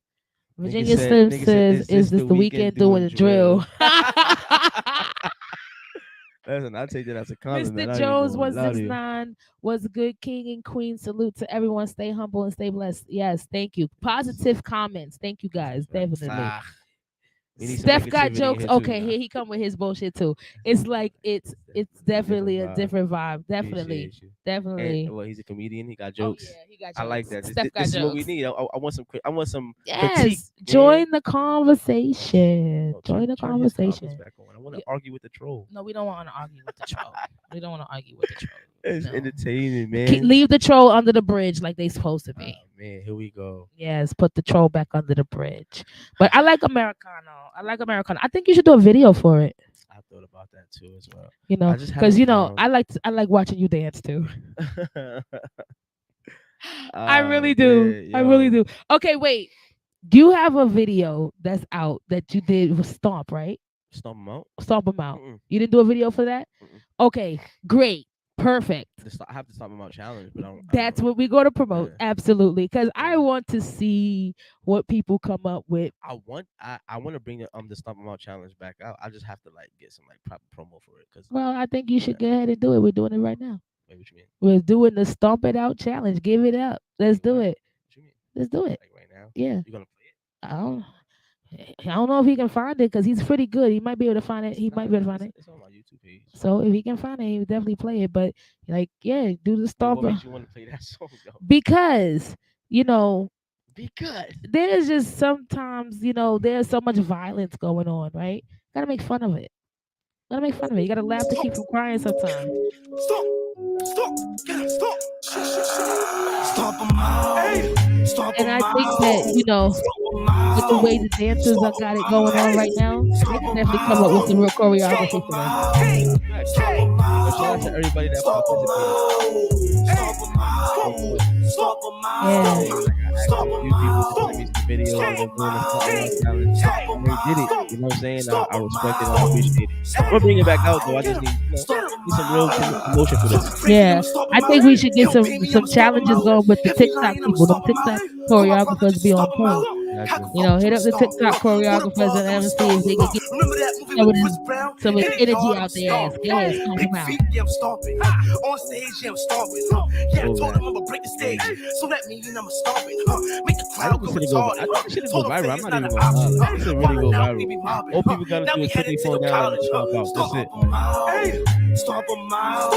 Virginia Slim says, "Is this the weekend doing the drill?" Listen, I take that as a compliment. Mr. I ain't even Jones gonna lie to you. 169 was a good king and queen. Salute to everyone. Stay humble and stay blessed. Yes, thank you. Positive comments. Thank you guys. Definitely. Ah, we need some Steph got negativity in jokes. here too, Okay, nah. here he come with his bullshit too. It's like it's definitely a different vibe. Definitely. Appreciate you. Definitely. And well, he's a comedian. He got Oh jokes. yeah, he got jokes. I like that. Steph got This is jokes. what we need. I want some. I want some critique. Yes, man. join the conversation. No, Join the turn his comments conversation. back on. I want to argue with the troll. No, we don't want to argue with the troll. We don't want to argue with the troll. It's No. entertaining, man. Leave the troll under the bridge like they supposed to be. Oh, man, here we go. Yes, put the troll back under the bridge. But I like Americano. I like Americano. I think you should do a video for it. I thought about that too as well. You know, I just because you haven't know, I like watching you dance too. I really do. I really do. Okay, wait. Do you have a video that's out that you did with Stomp, right? Stomp him out. Stomp him out. Mm-mm. You didn't do a video for that? Mm-mm. Okay, great. Perfect. I have to stomp him out challenge, but I don't. That's what we go to promote. Yeah. Absolutely. Because I Yeah. want to see what people come up with. I want to bring the stomp him out challenge back out. I just have to like get some like proper promo for it because Well, I think you should go ahead and do it. We're doing it right now. what you mean? We're doing the Stomp It Out challenge. Give it up. Let's do What? it. What you mean? Let's do it. Like right now? Yeah. You gonna play it? I don't. I don't know if he can find it because he's pretty good. He might be able to find it. He Nah, might be able to find it. it's on my YouTube page. So if he can find it, he would definitely play it. But like, yeah, do the Wait, what stomper makes you want to play that song though? because you know Because there's just sometimes there's so much violence going on, right? Gotta make fun of it. Gotta make fun of it. You gotta laugh to keep from crying sometimes. Stop, stop, get up, stop. Stop 'em out. Hey, stop And 'em I think out. that with the way the dancers are got it going on right now, they can definitely come up with some real choreography for them. facts. Yo, shout out to everybody that participated. Yeah. Like, I asked a few people to send me some videos of them doing the fucking challenge, and they did it. You know what I'm saying? I respect it. I appreciate it. I'm gonna bring it back out though. I just need some real emotion for this. Yeah, I think we should get some challenges going with the TikTok people. Them TikTok choreographers be on point. Exactly. Hit up the TikTok choreographers and let them see if they can get Remember that movie some of with this, Chris Brown? some of the Hit it energy hard, out I'm their ass. stomping. Go ahead, stomp Big them out. feet, yeah, I'm stomping. On stage, yeah, I'm stomping. Yeah, I Oh, told man. him I'ma break the stage. So that means I'ma stomp it. Make the I crowd think go this should go. I retarded. think this should go Told him viral. I'm failures not not even an gonna option. lie. Like, this should really go Now we be viral. mobbing. All people gotta Now do we is put headed their to phone the down and college. stomp out. That's Stomp it. 'em out. Stomp 'em out.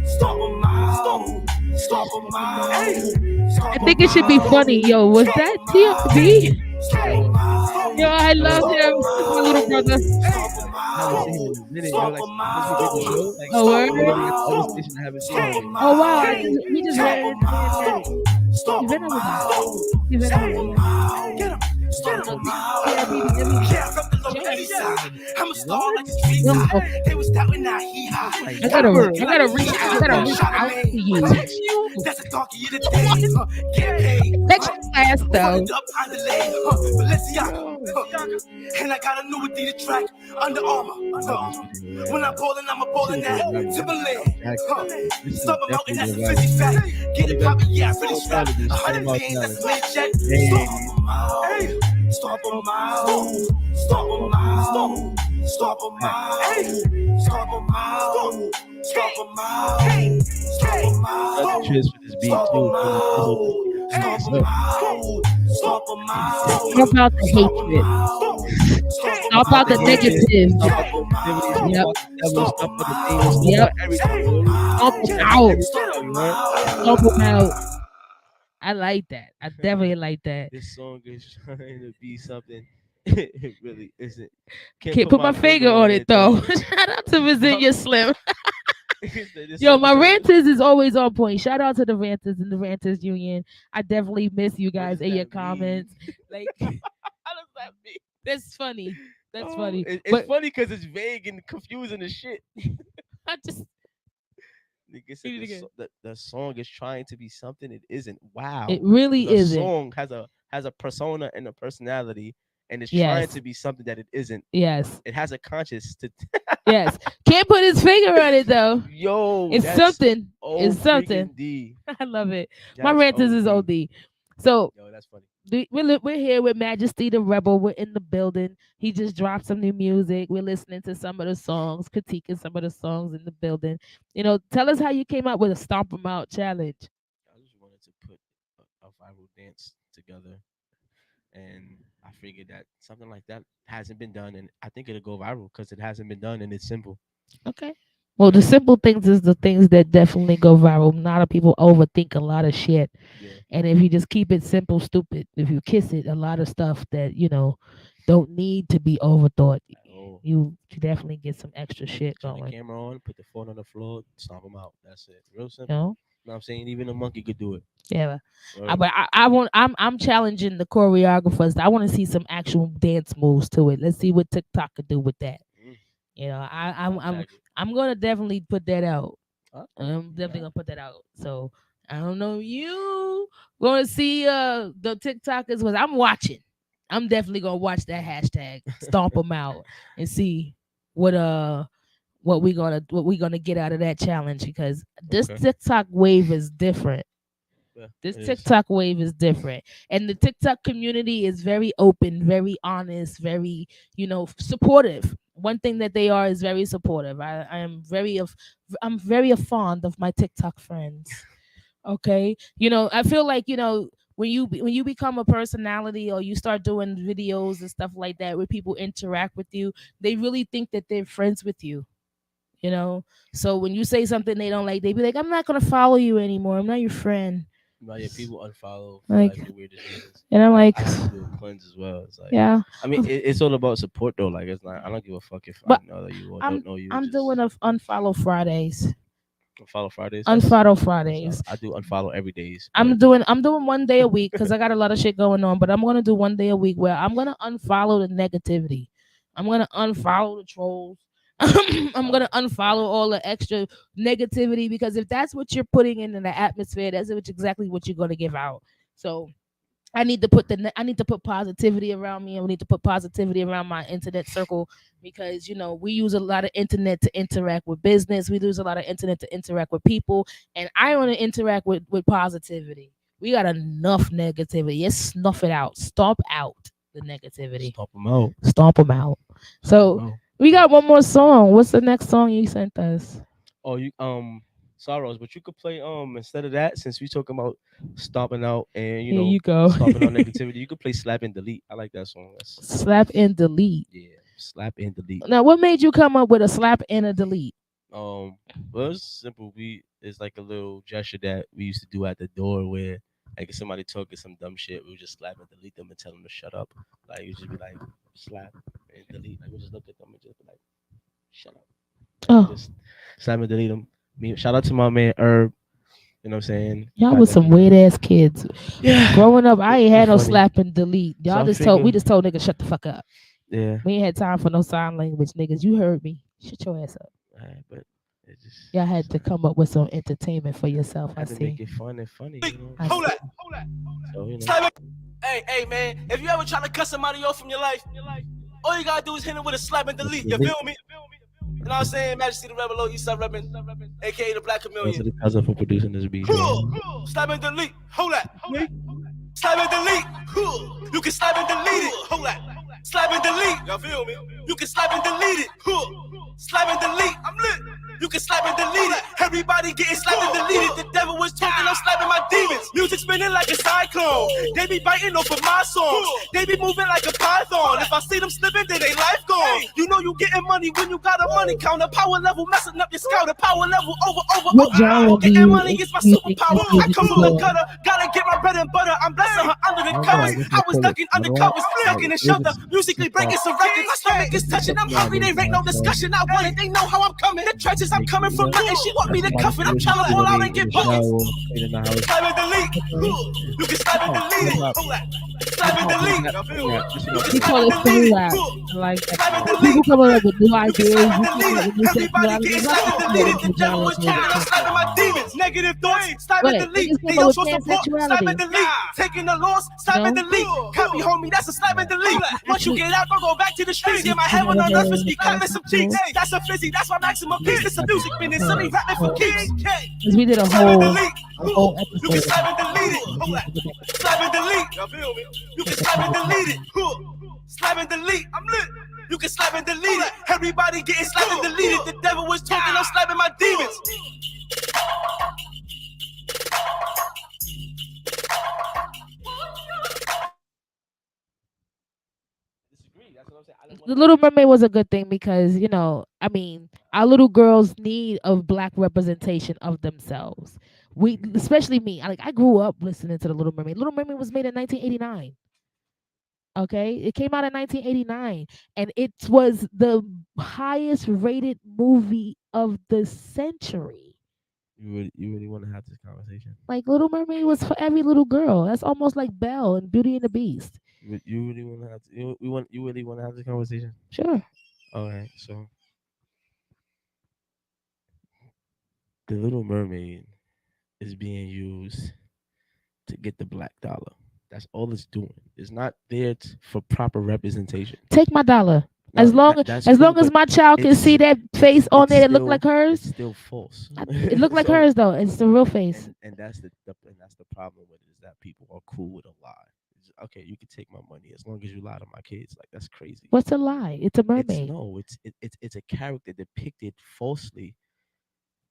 Stomp 'em out. Stomp 'em out. I think it should be funny. Yo, was that TLB? Yo, I love him. That's my little brother. I haven't seen him in a minute. Yo, like since we did the show, like Oh, word? literally at the other station, I haven't seen him in. Oh wow, we just read it. You've been over there. You've been over there. I'm a star like a street Yo, guy. They was doubting now he high. Like, I gotta never. reach out to you. That's a donkey of the day. Get paid. Next class though. Fucked up on the lane. Balenciaga. And I got a new Adidas track. Under Armour. When I'm ballin', I'm a ballin' now. Timberland. This is Stop 'em out and that's a definitely fizzy the fact. Get it poppin', yeah, I really All strap. challenges, 100 all bands, that's a challenges. late check. Yeah. Stop 'em out. Stop 'em out. Stop 'em out. Stop 'em out. Stop 'em out. Stop 'em That's out. cheers for this beat Stop 'em too. out. Stop 'em out. Stop 'em out. Stop out the hatred. Stop out the negative. Stop the negativity, Yep. stop the devil, stop the demons, stop Yep. everything. Stop them out. You know? Stop them out. I like that. I definitely like that. This song is trying to be something it really isn't. Can't put my finger on it though. Shout out to Virginia Slim. This Yo, song my is trying to- ranters is always on point. Shout out to the ranters and the ranters union. I definitely miss you guys does in your that mean? comments. Like, how does that mean? That's funny. That's Oh, funny. It's But funny because it's vague and confusing as shit. I just Nigga said Read it again. the song is trying to be something it isn't. Wow. it really The isn't. song has a persona and a personality, and it's trying Yes. to be something that it isn't. Yes. It has a conscious to Yes. Can't put his finger on it though. yo. It's that's something. O It's something. freaking D. I love it. My That's ranters is OD. So Yo, that's funny. we're here with Majesty the Rebel. We're in the building. He just dropped some new music. We're listening to some of the songs, critiquing some of the songs in the building. Tell us how you came up with a Stomp 'em Out challenge. I just wanted to put a viral dance together, and I figured that something like that hasn't been done, and I think it'll go viral because it hasn't been done, and it's simple. Okay. Well, the simple things is the things that definitely go viral. A lot of people overthink a lot of shit. Yeah. And if you just keep it simple, stupid, if you kiss it, a lot of stuff that, don't need to be overthought. Oh, You definitely get some extra shit turn the going. camera on, put the phone on the floor, stomp them out. That's it. Real You simple. know? You know what I'm saying? Even a monkey could do it. Yeah. Word. But I want I'm challenging the choreographers. I want to see some actual dance moves to it. Let's see what TikTok could do with that. Mm. I'm Tag it. I'm gonna definitely put that out. Huh? I'm definitely Yeah. gonna put that out. So I don't know you gonna see the TikTokers was I'm watching. I'm definitely gonna watch that hashtag stomp them out and see what we gonna get out of that challenge because this Okay. TikTok wave is different. Yeah, This it is. TikTok wave is different. And the TikTok community is very open, very honest, very, supportive. One thing that they are is very supportive. I'm very fond of my TikTok friends. Okay. I feel like, when you become a personality or you start doing videos and stuff like that where people interact with you, they really think that they're friends with you. You know, so when you say something they don't like, they be like, "I'm not gonna follow you anymore. I'm not your friend." But yeah, people unfollow for Like, like the weirdest reasons. and I'm Like like, I had to do a cleanse as well. It's like, yeah, I mean, it's all about support though. Like it's not. I don't give a fuck if I but know you or I'm don't know you. I'm Just doing a unfollow Fridays. follow Fridays. Unfollow That's Fridays. I do unfollow every days, but I'm doing 1 day a week because I got a lot of shit going on. But I'm gonna do 1 day a week where I'm gonna unfollow the negativity. I'm gonna unfollow the trolls. I'm gonna unfollow all the extra negativity because if that's what you're putting in the atmosphere, that's exactly what you're gonna give out. So I need to put positivity around me, and we need to put positivity around my internet circle because we use a lot of internet to interact with business. We use a lot of internet to interact with people, and I want to interact with positivity. We got enough negativity. Let's snuff it out. Stomp out the negativity. stomp them out. Stomp them out. Stomp 'em So out. we got one more song. What's the next song you sent us? Oh, you sorrows, but you could play instead of that since we talking about stomping out and Here you go. stomping out negativity. You could play slap and delete. I like that song. That's Slap and delete. yeah, slap and delete. Now, what made you come up with a slap and a delete? Well, it's simple. It's like a little gesture that we used to do at the door where like if somebody talking some dumb shit, we would just slap and delete them and tell them to shut up. Like you just be like slap and delete. Like we just look at them and just be like shut up. Oh, Just slap and delete them. Me shout out to my man Herb. You know what I'm saying? y'all Back was some then. weird ass kids. Yeah. Growing up, I ain't It's had no funny. slap and delete. So Y'all I just told we figure just told niggas shut the fuck up. yeah. We ain't had time for no sign language, niggas. You heard me. Shut your ass up. But it just Y'all had to come up with some entertainment for yourself. I had to make see. it fun and funny, you know. I Hold see. that. Hold that. So Hey, man, if you ever try to cut somebody off from your life, all you gotta do is hit him with a slap and delete. You feel me? You know what I'm saying? Majesty the Rebel, you sub reppin', aka the Black shout out to Chameleon. the cousin for producing this beat. Man. Slap and delete. Hold that. Slap and delete. You can slap and delete it. Hold that. Slap and delete. Y'all feel me? You can slap and delete it. Slap and delete. I'm lit. You can slap and delete it. Everybody getting slapped and deleted. The devil was talking, I'm slapping my demons. Music spinning like a cyclone. They be biting off of my songs. They be moving like a python. If I see them slipping, then they life gone. You know you getting money when you got a money counter. Power level messing up your scouter. Power level over. What genre do Getting you money is my you think superpower. this I music come is from the for? gutter. Gotta get my bread and butter. I'm blessing her under the covers. I was ducking under covers. Ducking in shelter. Musically breaking some records. My stomach is touching. I'm hungry. There ain't no discussion. I want it. They know how I'm coming. The trenches, I'm coming from nothing. She want me to cuff it. I'm trying to pull out and get buckets. Slap and delete. You can slap and delete it. Hold that. Slap and delete. Y'all feel me? You can We slap call and it soul delete rap. it. I like that. Slap and People delete. coming up with new You can ideas. slap and You coming delete up it. with new Everybody sexuality. getting Why slapped can't and you come up deleted. with The new devil genres was and talking, I'm sexuality? slapping my demons. Negative thoughts, slap and Right. delete. Niggas They come up don't with show support, slap and pansexuality. delete. Taking the loss, You slap and know? delete. Copy, homie, that's a slap and delete. Once you We, get out, don't go back to the streets. Yeah, my we heaven never on heard earth is of be clapping some cheeks. pansexual. That's a fizzy, that's my maximum piece. This a music business, so they rapping for keeps. Because we did Slap and delete. a whole You can episode slap about and delete it. Hold that. Slap and delete. Y'all feel me? You can slap and delete it. Slap and delete. I'm lit. You can slap and delete it. Everybody getting slapped and deleted. The devil was talking, I'm slapping my demons. Disagree. That's what I'm saying. I don't want The to. Little Mermaid was a good thing because I mean, our little girls need of black representation of themselves. We, especially me, I grew up listening to the Little Mermaid. Little Mermaid was made in 1989. Okay, it came out in 1989, and it was the highest rated movie of the century. You really want to have this conversation? Like Little Mermaid was for every little girl. That's almost like Belle and Beauty and the Beast. You really want to have you really want to have this conversation? Sure. All right. So the Little Mermaid is being used to get the black dollar. That's all it's doing. It's not there for proper representation. Take my dollar. No, that's As cool, long as but my child can it's see that face on it's there that look like still it's hers, still false. it looked like So hers though. It's the real face. and that's the problem with it is that people are cool with a lie. Okay, you can take my money as long as you lie to my kids. Like that's crazy. What's a lie? It's a It's mermaid. no, it's a character depicted falsely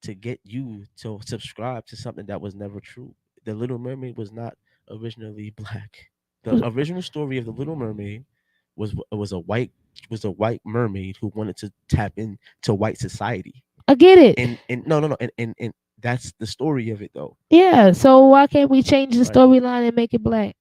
to get you to subscribe to something that was never true. The Little Mermaid was not originally black. The original story of the Little Mermaid was a white mermaid who wanted to tap into white society. I get it. And no, and that's the story of it though. Yeah. So why can't we change the Right. storyline and make it black?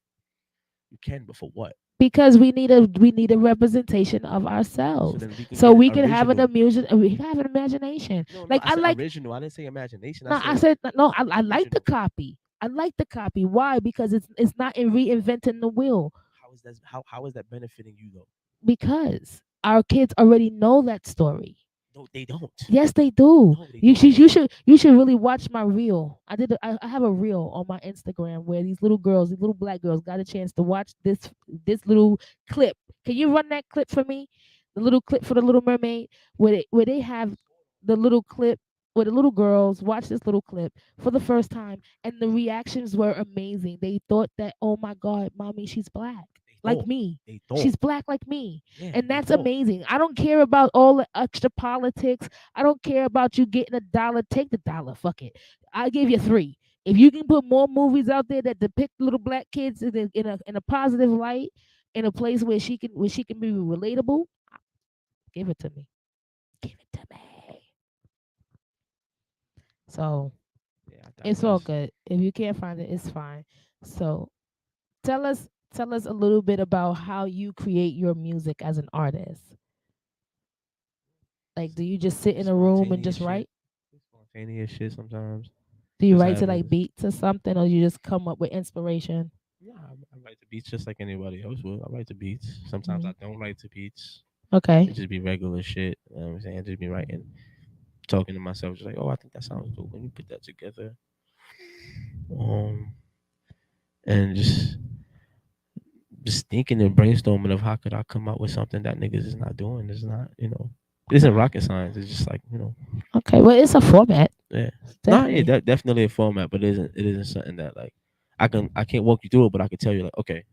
You can, but for what? Because we need a representation of So ourselves, then we can so get we can have an original. we can have an imagination. No, no, Like I I said like original. I didn't say imagination. I no, I said said no. I like the original. copy. I like the copy. Why? Because it's not in reinventing the wheel. How is that benefiting you though? Because our kids already know that story. No, they don't. Yes, they do. No, they You don't. should you should really watch my reel. I have a reel on my Instagram where these little girls, these little black girls, got a chance to watch this little clip. Can you run that clip for me? The little clip for the Little Mermaid, where they have the little clip where the little girls watch this little clip for the first time, and the reactions were amazing. They thought that, oh my God, mommy, she's black They like don't. me. They don't. She's black like me. Yeah, And they that's don't. amazing. I don't care about all the extra politics. I don't care about you getting a dollar. Take the dollar. Fuck it. I give you three. If you can put more movies out there that depict little black kids in a positive light, in a place where she can be relatable, give it to me. Give it to me. So Yeah, I it's all digress. good. If you can't find it, it's fine. So tell us a little bit about how you create your music as an artist. Like, do you just sit in a room and Spontaneous just shit. write? Spontaneous shit sometimes. Do you Just write to like happens. beats or something, or you just come up with inspiration? Yeah, I write the beats just like anybody else would. I write the beats. Sometimes Mhm. I don't write the beats. It Okay. just be regular shit. You know what I'm saying? Just be writing, talking to myself, just like, oh, I think that sounds dope. Let me put that together. Um, and just thinking and brainstorming of how could I come up with something that niggas is not doing. It's not, it isn't rocket science. It's just like, Okay. Well, it's a format. yeah. No, yeah, Definitely. definitely a format, but it isn't something that like I can't walk you through it, but I can tell you like, okay,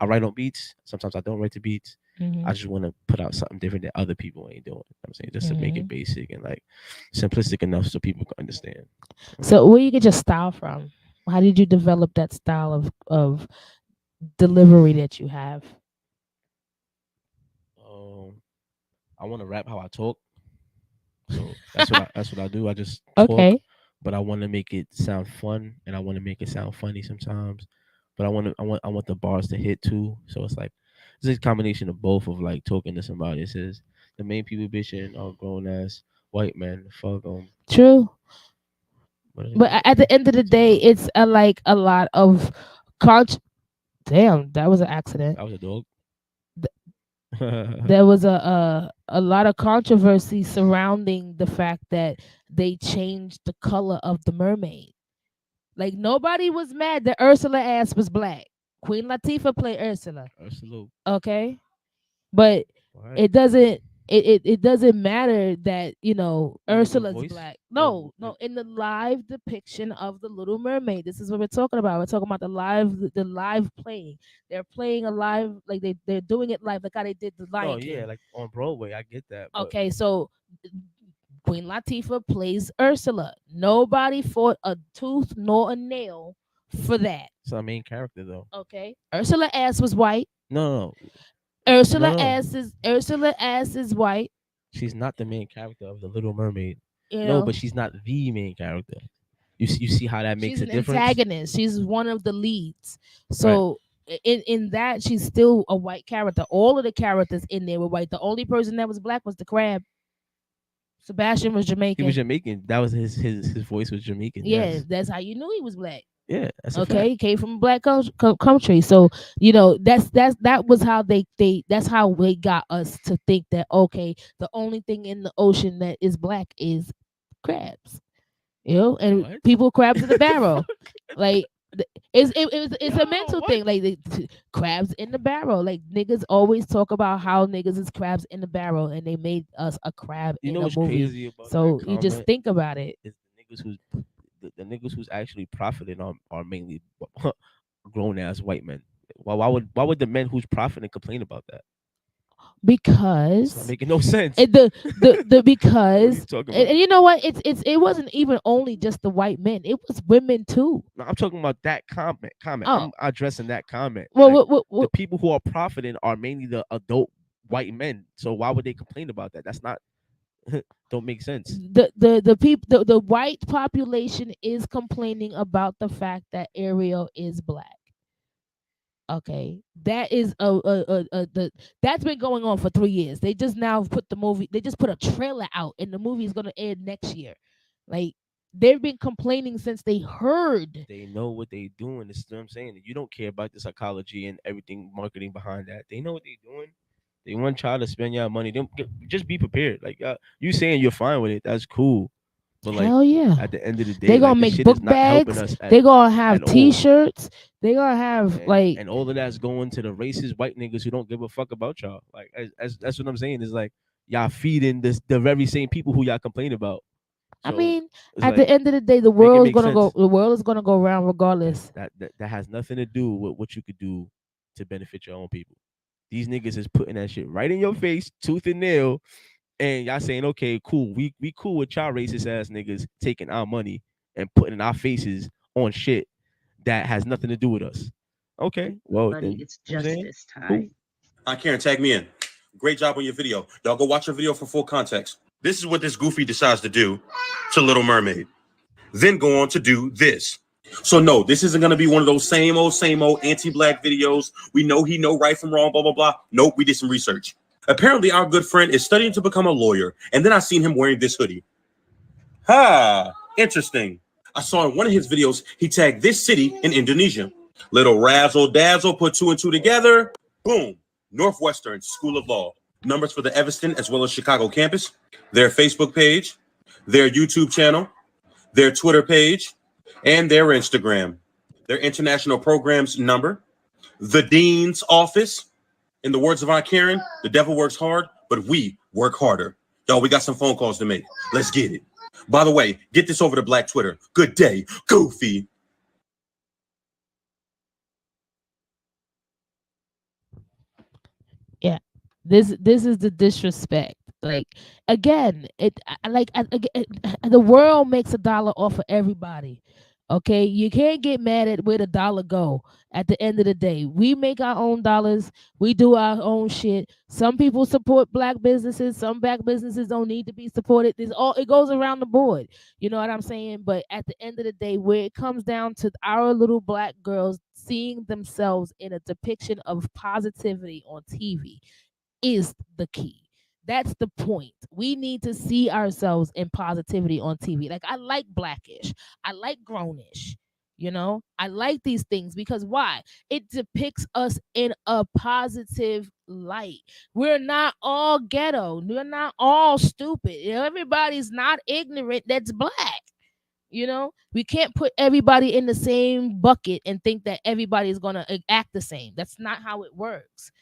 I write on beats. Sometimes I don't write the beats. I Mhm. just want to put out something different that other people ain't doing. I'm saying just to make it Mhm. basic and like simplistic enough so people can understand. So, where you get your style from? How did you develop that style of delivery that you have? Um, I want to rap how I talk, so that's what I do. I just talk, Okay. but I want to make it sound fun and I want to make it sound funny sometimes. But I want the bars to hit too. So it's like it's a combination of both of like talking to somebody. It says the main people bitching are grown ass white men. Fuck them. True. What is it? But at the end of the day, it's like a lot of culture. Damn, that was an accident. That was a dog. There was a lot of controversy surrounding the fact that they changed the color of the mermaid. Like, nobody was mad that Ursula ass was black. Queen Latifah played Ursula. Salute. Okay, but What? it doesn't it doesn't matter that You mean the Ursula's voice? black. No, No, no, in the live depiction of the Little Mermaid. This is what we're talking about. We're talking about the live playing. They're playing a live, like they're doing it live, like how they did the no, Lion yeah, King. like on Broadway, I get that, but Okay, so Queen Latifah plays Ursula. Nobody fought a tooth nor a nail for that. it's our main character though. Okay, Ursula ass was white. No, no, Ursula no, no. ass is white. She's not the main character of the Little Mermaid. You No, know, but she's not the main character. You see how that makes she's a an difference, antagonist. She's one of the leads. right? So in that, she's still a white character. All of the characters in there were white. The only person that was black was the crab. Sebastian was He was Jamaican. Jamaican. That was his voice was Jamaican. Yeah, Yes, that's how you knew he was black. yeah, that's a Okay, fact. he came from a black country. So that was how they that's how they got us to think that, okay, the only thing in the ocean that is black is crabs. And What? people crabs in the barrel. Like, it's a Yo, mental what? thing. Like, crabs in the barrel. Like, niggas always talk about how niggas is crabs in the barrel, and they made us a crab You in know a what's movie. crazy about that So you just comment think about it. is the niggas who's actually profiting are mainly grown ass white men. Why would the men who's profiting complain about that? It's not Because making no sense. the What are you because talking and, about? and you know what, it wasn't even only just the white men, it was women too. No, I'm talking about that comment. Oh, I'm addressing that comment. well, Like the what, people who are profiting are mainly the adult white men. So why would they complain about that? That's not don't make sense. the people, the white population is complaining about the fact that Ariel is black. Okay, that is that's been going on for 3 years. They just now put the movie. They just put a trailer out, and the movie is gonna air next year. Like, they've been complaining since they heard. They know what they doing. This is what I'm saying. You don't care about the psychology and everything marketing behind that. They know what they doing. They want y'all to spend your money. Just be prepared. Like you saying you're fine with it. That's cool. But like Hell yeah, at the end of the they day, gonna like this make shit is book not helping bags. us They gonna at have all. T-shirts. They gonna have like, And all of that's going to the racist white niggas who don't give a fuck about y'all. Like as that's what I'm saying. Is like y'all feeding this the very same people who y'all complain about. I So mean, it's at the like end of the day, the make it world's make gonna go. sense. The world is gonna go around regardless. That has nothing to do with what you could do to benefit your own people. These niggas is putting that shit right in your face, tooth and nail, and y'all saying, okay, cool, we cool with y'all racist ass niggas taking our money and putting our faces on shit that has nothing to do with us. Okay, well Buddy, then, it's I'm saying, justice cool. time. Karen, tag me in. Great job on your video. Y'all go watch your video for full context. This is what this goofy decides to do to Little Mermaid. Then go on to do this. So no, this isn't gonna be one of those same old anti-black videos. We know he know right from wrong, blah blah blah. Nope, we did some research. Apparently, our good friend is studying to become a lawyer, and then I seen him wearing this hoodie. Ha, interesting. I saw in one of his videos he tagged this city in Indonesia. Little razzle dazzle, put two and two together. Boom. Northwestern School of Law. Numbers for the Evanston as well as Chicago campus. Their Facebook page, their YouTube channel, their Twitter page, and their Instagram. Their international programs number, the dean's office. In the words of Aunt Karen, the devil works hard, but we work harder. Y'all, we got some phone calls to make. Let's get it. By the way, get this over to Black Twitter. Good day, Goofy. Yeah, this is the disrespect. Like, again, the world makes a dollar off of everybody. Okay, you can't get mad at where the dollar go. At the end of the day, we make our own dollars. We do our own shit. Some people support black businesses. Some black businesses don't need to be supported. There's all, it goes around the board. You know what I'm saying? But at the end of the day, where it comes down to our little black girls seeing themselves in a depiction of positivity on TV is the key. That's the point. We need to see ourselves in positivity on TV. Like, I like Blackish. I like Grownish. You know, I like these things because why? It depicts us in a positive light. We're not all ghetto. We're not all stupid. Everybody's not ignorant that's black. You know, we can't put everybody in the same bucket and think that everybody's going to act the same. That's not how it works.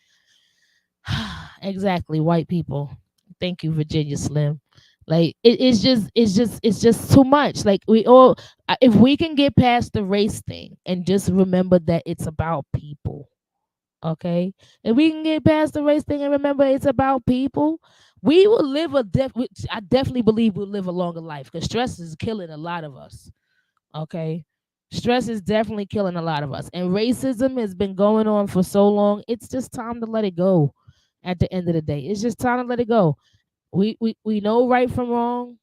Exactly, white people. Thank you, Virginia Slim. Like, it's just too much. Like, we all, if we can get past the race thing and just remember that it's about people, okay? If we can get past the race thing and remember it's about people, we will live I definitely believe we'll live a longer life because stress is killing a lot of us. Okay. Stress is definitely killing a lot of us. And racism has been going on for so long. It's just time to let it go at the end of the day. It's just time to let it go. We know right from wrong,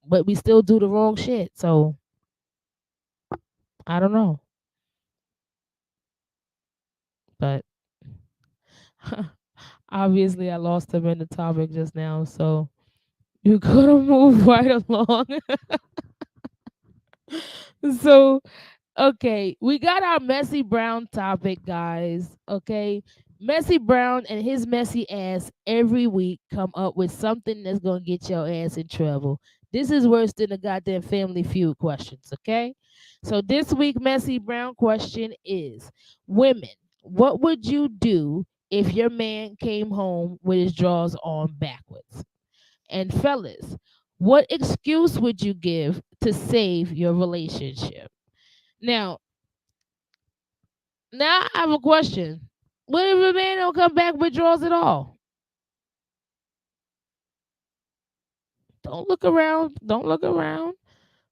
but we still do the wrong shit. So I don't know. But obviously I lost him in the topic just now. So you gotta move right along. So, okay, we got our Messy Brown topic, guys. Okay, Messy Brown and his messy ass every week come up with something that's gonna get your ass in trouble. This is worse than the goddamn Family Feud questions. Okay, so this week Messy Brown question is: Women, what would you do if your man came home with his drawers on backwards? And fellas, what excuse would you give to save your relationship? Now, now I have a question. What if a man don't come back with draws at all? Don't look around. Don't look around.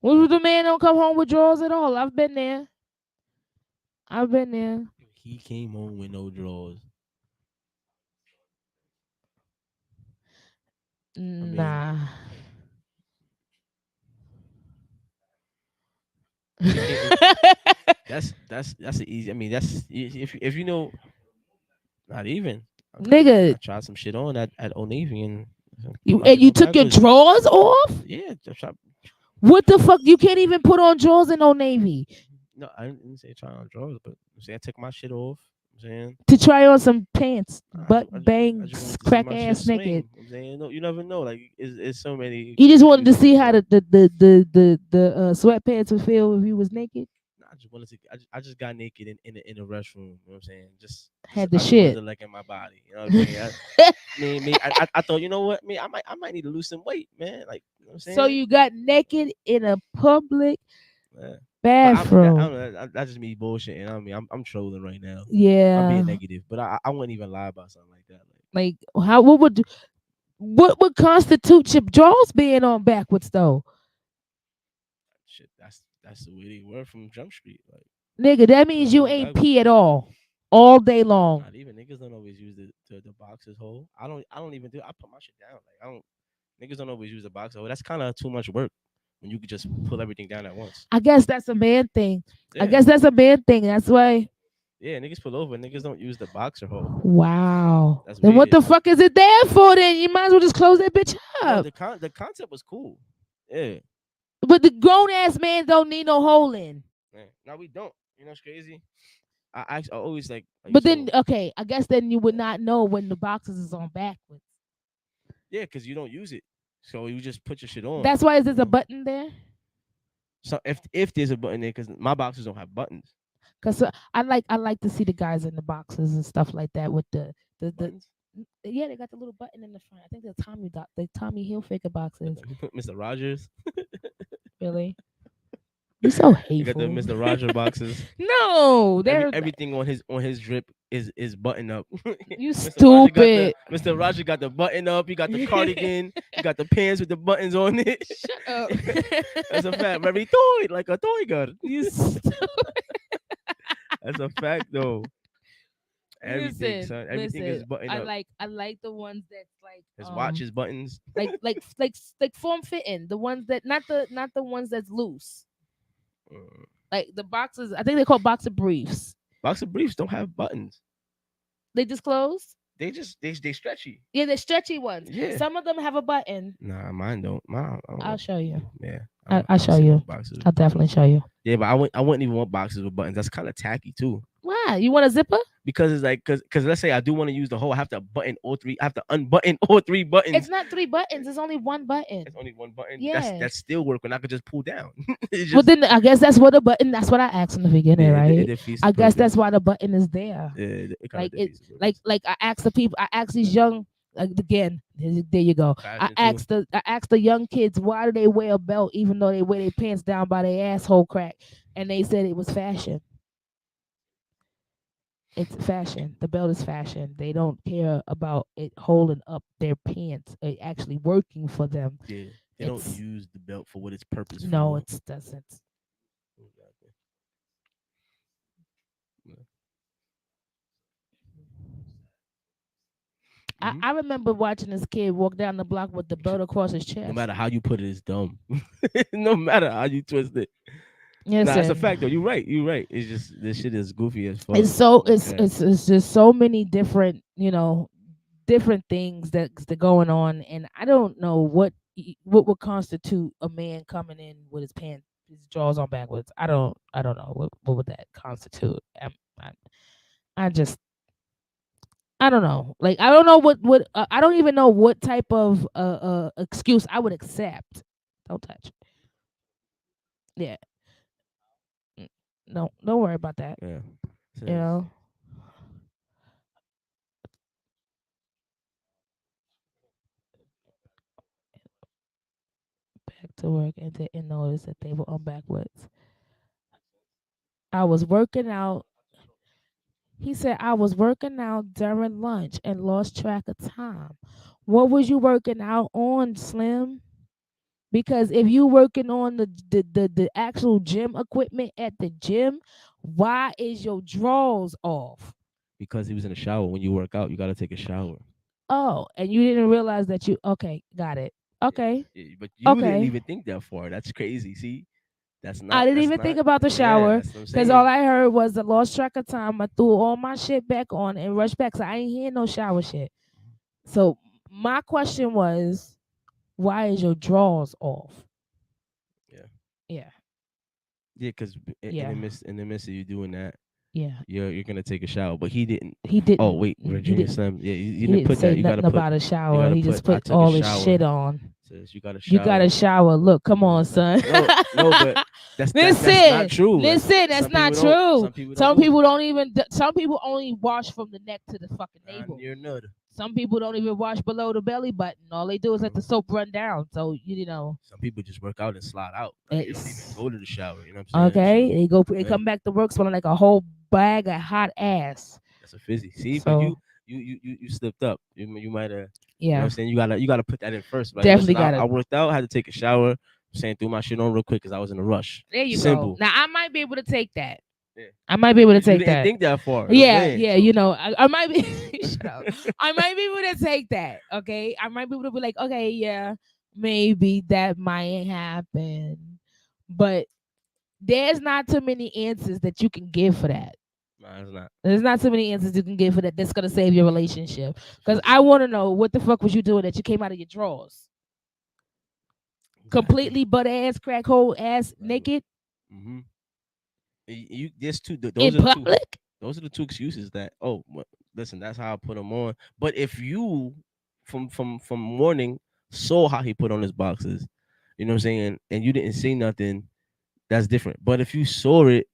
What if the man don't come home with drawers at all? I've been there. I've been there. He came home with no drawers. mean, Nah. That's an easy. I mean, that's if you know, not even. Nigga, I tried some shit on at Old Navy and you took your drawers off? Yeah, What the fuck? You can't even put on drawers in Old Navy no, I didn't say try on drawers, but I'm saying I took my shit off. I'm saying to try on some pants, butt I just bangs, wanted to see crack my shit ass swing. naked. I'm saying no, you never know. Like it's so many. You just wanted to reasons see for how that. the sweatpants would feel if you was naked. Nah, I just wanted to. I just got naked in the restroom. You know what I'm saying? Had the I just wanted shit. to look at my body. You know what I'm saying? I thought, you know what, me, I might need to lose some weight, man. Like, you know what I'm saying? So you got naked in a public Yeah. But I bathroom. don't know. That's just me bullshitting. I mean, I'm trolling right now. I'm Yeah. being negative, but I wouldn't even lie about something like that. Like how what would constitute your drawers being on backwards though? Shit, that's the way they were from Jump Street. Like, Nigga, that means you on ain't backwards. pee at all day long. Not even niggas don't always use the boxes hole. I don't even do. I put my shit down. Like I don't. Niggas don't always use the box hole. That's kind of too much work when you could just pull everything down at once. I guess that's a man thing. I Yeah. guess that's a man thing. That's why. Yeah, niggas pull over. Niggas don't use the boxer hole. Wow. That's Then what weird. the fuck is it there for? Then you might as well just close that bitch No, up. the concept was cool. Yeah. But the grown ass man don't need no hole in. Man. Now we don't. You know what's crazy? I always like. But then so- okay, I guess then you would not know when the boxes is on backwards. yeah, because you don't use it, so you just put your shit on. That's why there's a button there. So if there's a button there, because my boxes don't have buttons. Cause I like to see the guys in the boxes and stuff like that with the Buttons? yeah, they got the little button in the front. I think the Tommy Hilfiger boxes. Mr. Rogers. Really, you so You got hateful. the Mr. Roger boxes. No, they're Everything on his drip is button up. you Mr. stupid. Mr. Roger got the button up. He got the cardigan. He got the pants with the buttons on it. Shut up. That's a fact. Very toy, like a toy gun. You stupid. That's a fact, though. Everything, Listen, son. Everything is listen. buttoned up. I like the ones that's like His watch is buttons. like form fitting. The ones that not the ones that's loose. Like the boxes, I think they call boxer briefs. Boxer briefs don't have buttons. They just close. They stretchy. Yeah, they're stretchy ones. Yeah. Some of them have a button. Nah, mine don't. Mine, I don't know. I'll show you. Yeah, I'll show you. Boxes. I'll definitely show you. Yeah, but I wouldn't even want boxes with buttons. That's kind of tacky too. Why? You want a zipper? Because it's like, because let's say I do want to use the hole, I have to button all three. I have to unbutton all three buttons. It's not 3 buttons. It's only 1 button. It's only one button. Yeah. That's still working. I could just pull down. It's Well, just, then I guess that's what a button. That's what I asked in the beginning, yeah, it right? defeats the I guess purpose. that's why the button is there. Yeah, it kinda Like defeats the Like I asked the people. I asked these young. Again, there you go. I Fashion, too. asked the young kids why do they wear a belt even though they wear their pants down by their asshole crack, and they said it was fashion. It's fashion. The belt is fashion. They don't care about it holding up their pants. It actually working for them. Yeah, they don't It's- use the belt for what its purpose. No, for. it doesn't. Exactly. Mhm. I remember watching this kid walk down the block with the belt across his chest. No matter how you put it, it's dumb. No matter how you twist it. Yes, Nah, that's a sir. fact though. You're right. You're right. It's just this shit is goofy as fuck. It's so Yeah. it's just so many different different things that's going on, and I don't know what would constitute a man coming in with his drawers on backwards. I don't know what would that constitute. I, I just I don't know. Like I don't know what I don't even know what type of excuse I would accept. Don't touch. Yeah. No, don't worry about that. Yeah. You know. Back to work and didn't notice that they were on backwards. I was working out. He said I was working out during lunch and lost track of time. What was you working out on, Slim? Because if you working on the actual gym equipment at the gym, why is your drawers off? Because he was in the shower. When you work out, you gotta take a shower. Oh, and you didn't realize that you okay, got it. Okay. Yeah, but you didn't Okay. even think that far. That's crazy. See, that's I not. didn't That's even not. think about the Yeah, shower that's what I'm because all saying. I heard was I lost track of time. I threw all my shit back on and rushed back. So I ain't hear no shower shit. So my question was, why is your drawers off? Yeah, Yeah, yeah. Because yeah, in the midst of you doing that, yeah. you're gonna take a shower. But he didn't. He Oh didn't. wait, He Virginia didn't. Slim. Yeah, you He didn't didn't put say that. You nothing gotta put. about a You shower. gotta He put. just I put took a all his shower. shit on. Says you got a You got a shower. shower. Look, come on, son. No, no, but that's not Listen, true. listen. That's Some not people don't. true. Some people don't. Some know. people don't even. Some people only wash from the neck to the fucking navel. You're another. Some people don't even wash below the belly button. All they do is let the soap run down. So you know. Some people just work out and slide out. Like, they don't even It's go to the shower. You know what I'm saying? okay. So, They go. They yeah, come back to work smelling like a whole bag of hot ass. that's a fizzy. See, but So you slipped up. You might have. You know what yeah, I'm saying? You gotta put that in first. Like, definitely listen, got I it. worked out, had to take a shower. I'm saying threw my shit on real quick because I was in a rush. There you Simple. go. Now I might be able to take that. Yeah. I might be able to You take didn't that. think that far. Yeah, Man, yeah, so- you know, I might be shut up. I might be able to take that. Okay. I might be able to be like, okay, yeah, maybe that might happen. But there's not too many answers that you can give for that. Nah, it's not. There's not too many answers you can give for that that's gonna save your relationship. Because I wanna know what the fuck was you doing that you came out of your drawers? Completely butt ass, crack hole ass naked Mm-hmm. You there's two. in Those are the two. public? Those are the two excuses that. Oh, listen, that's how I put them on. But if you from morning saw how he put on his boxes, you know what I'm saying, and you didn't say nothing, that's different. But if you saw it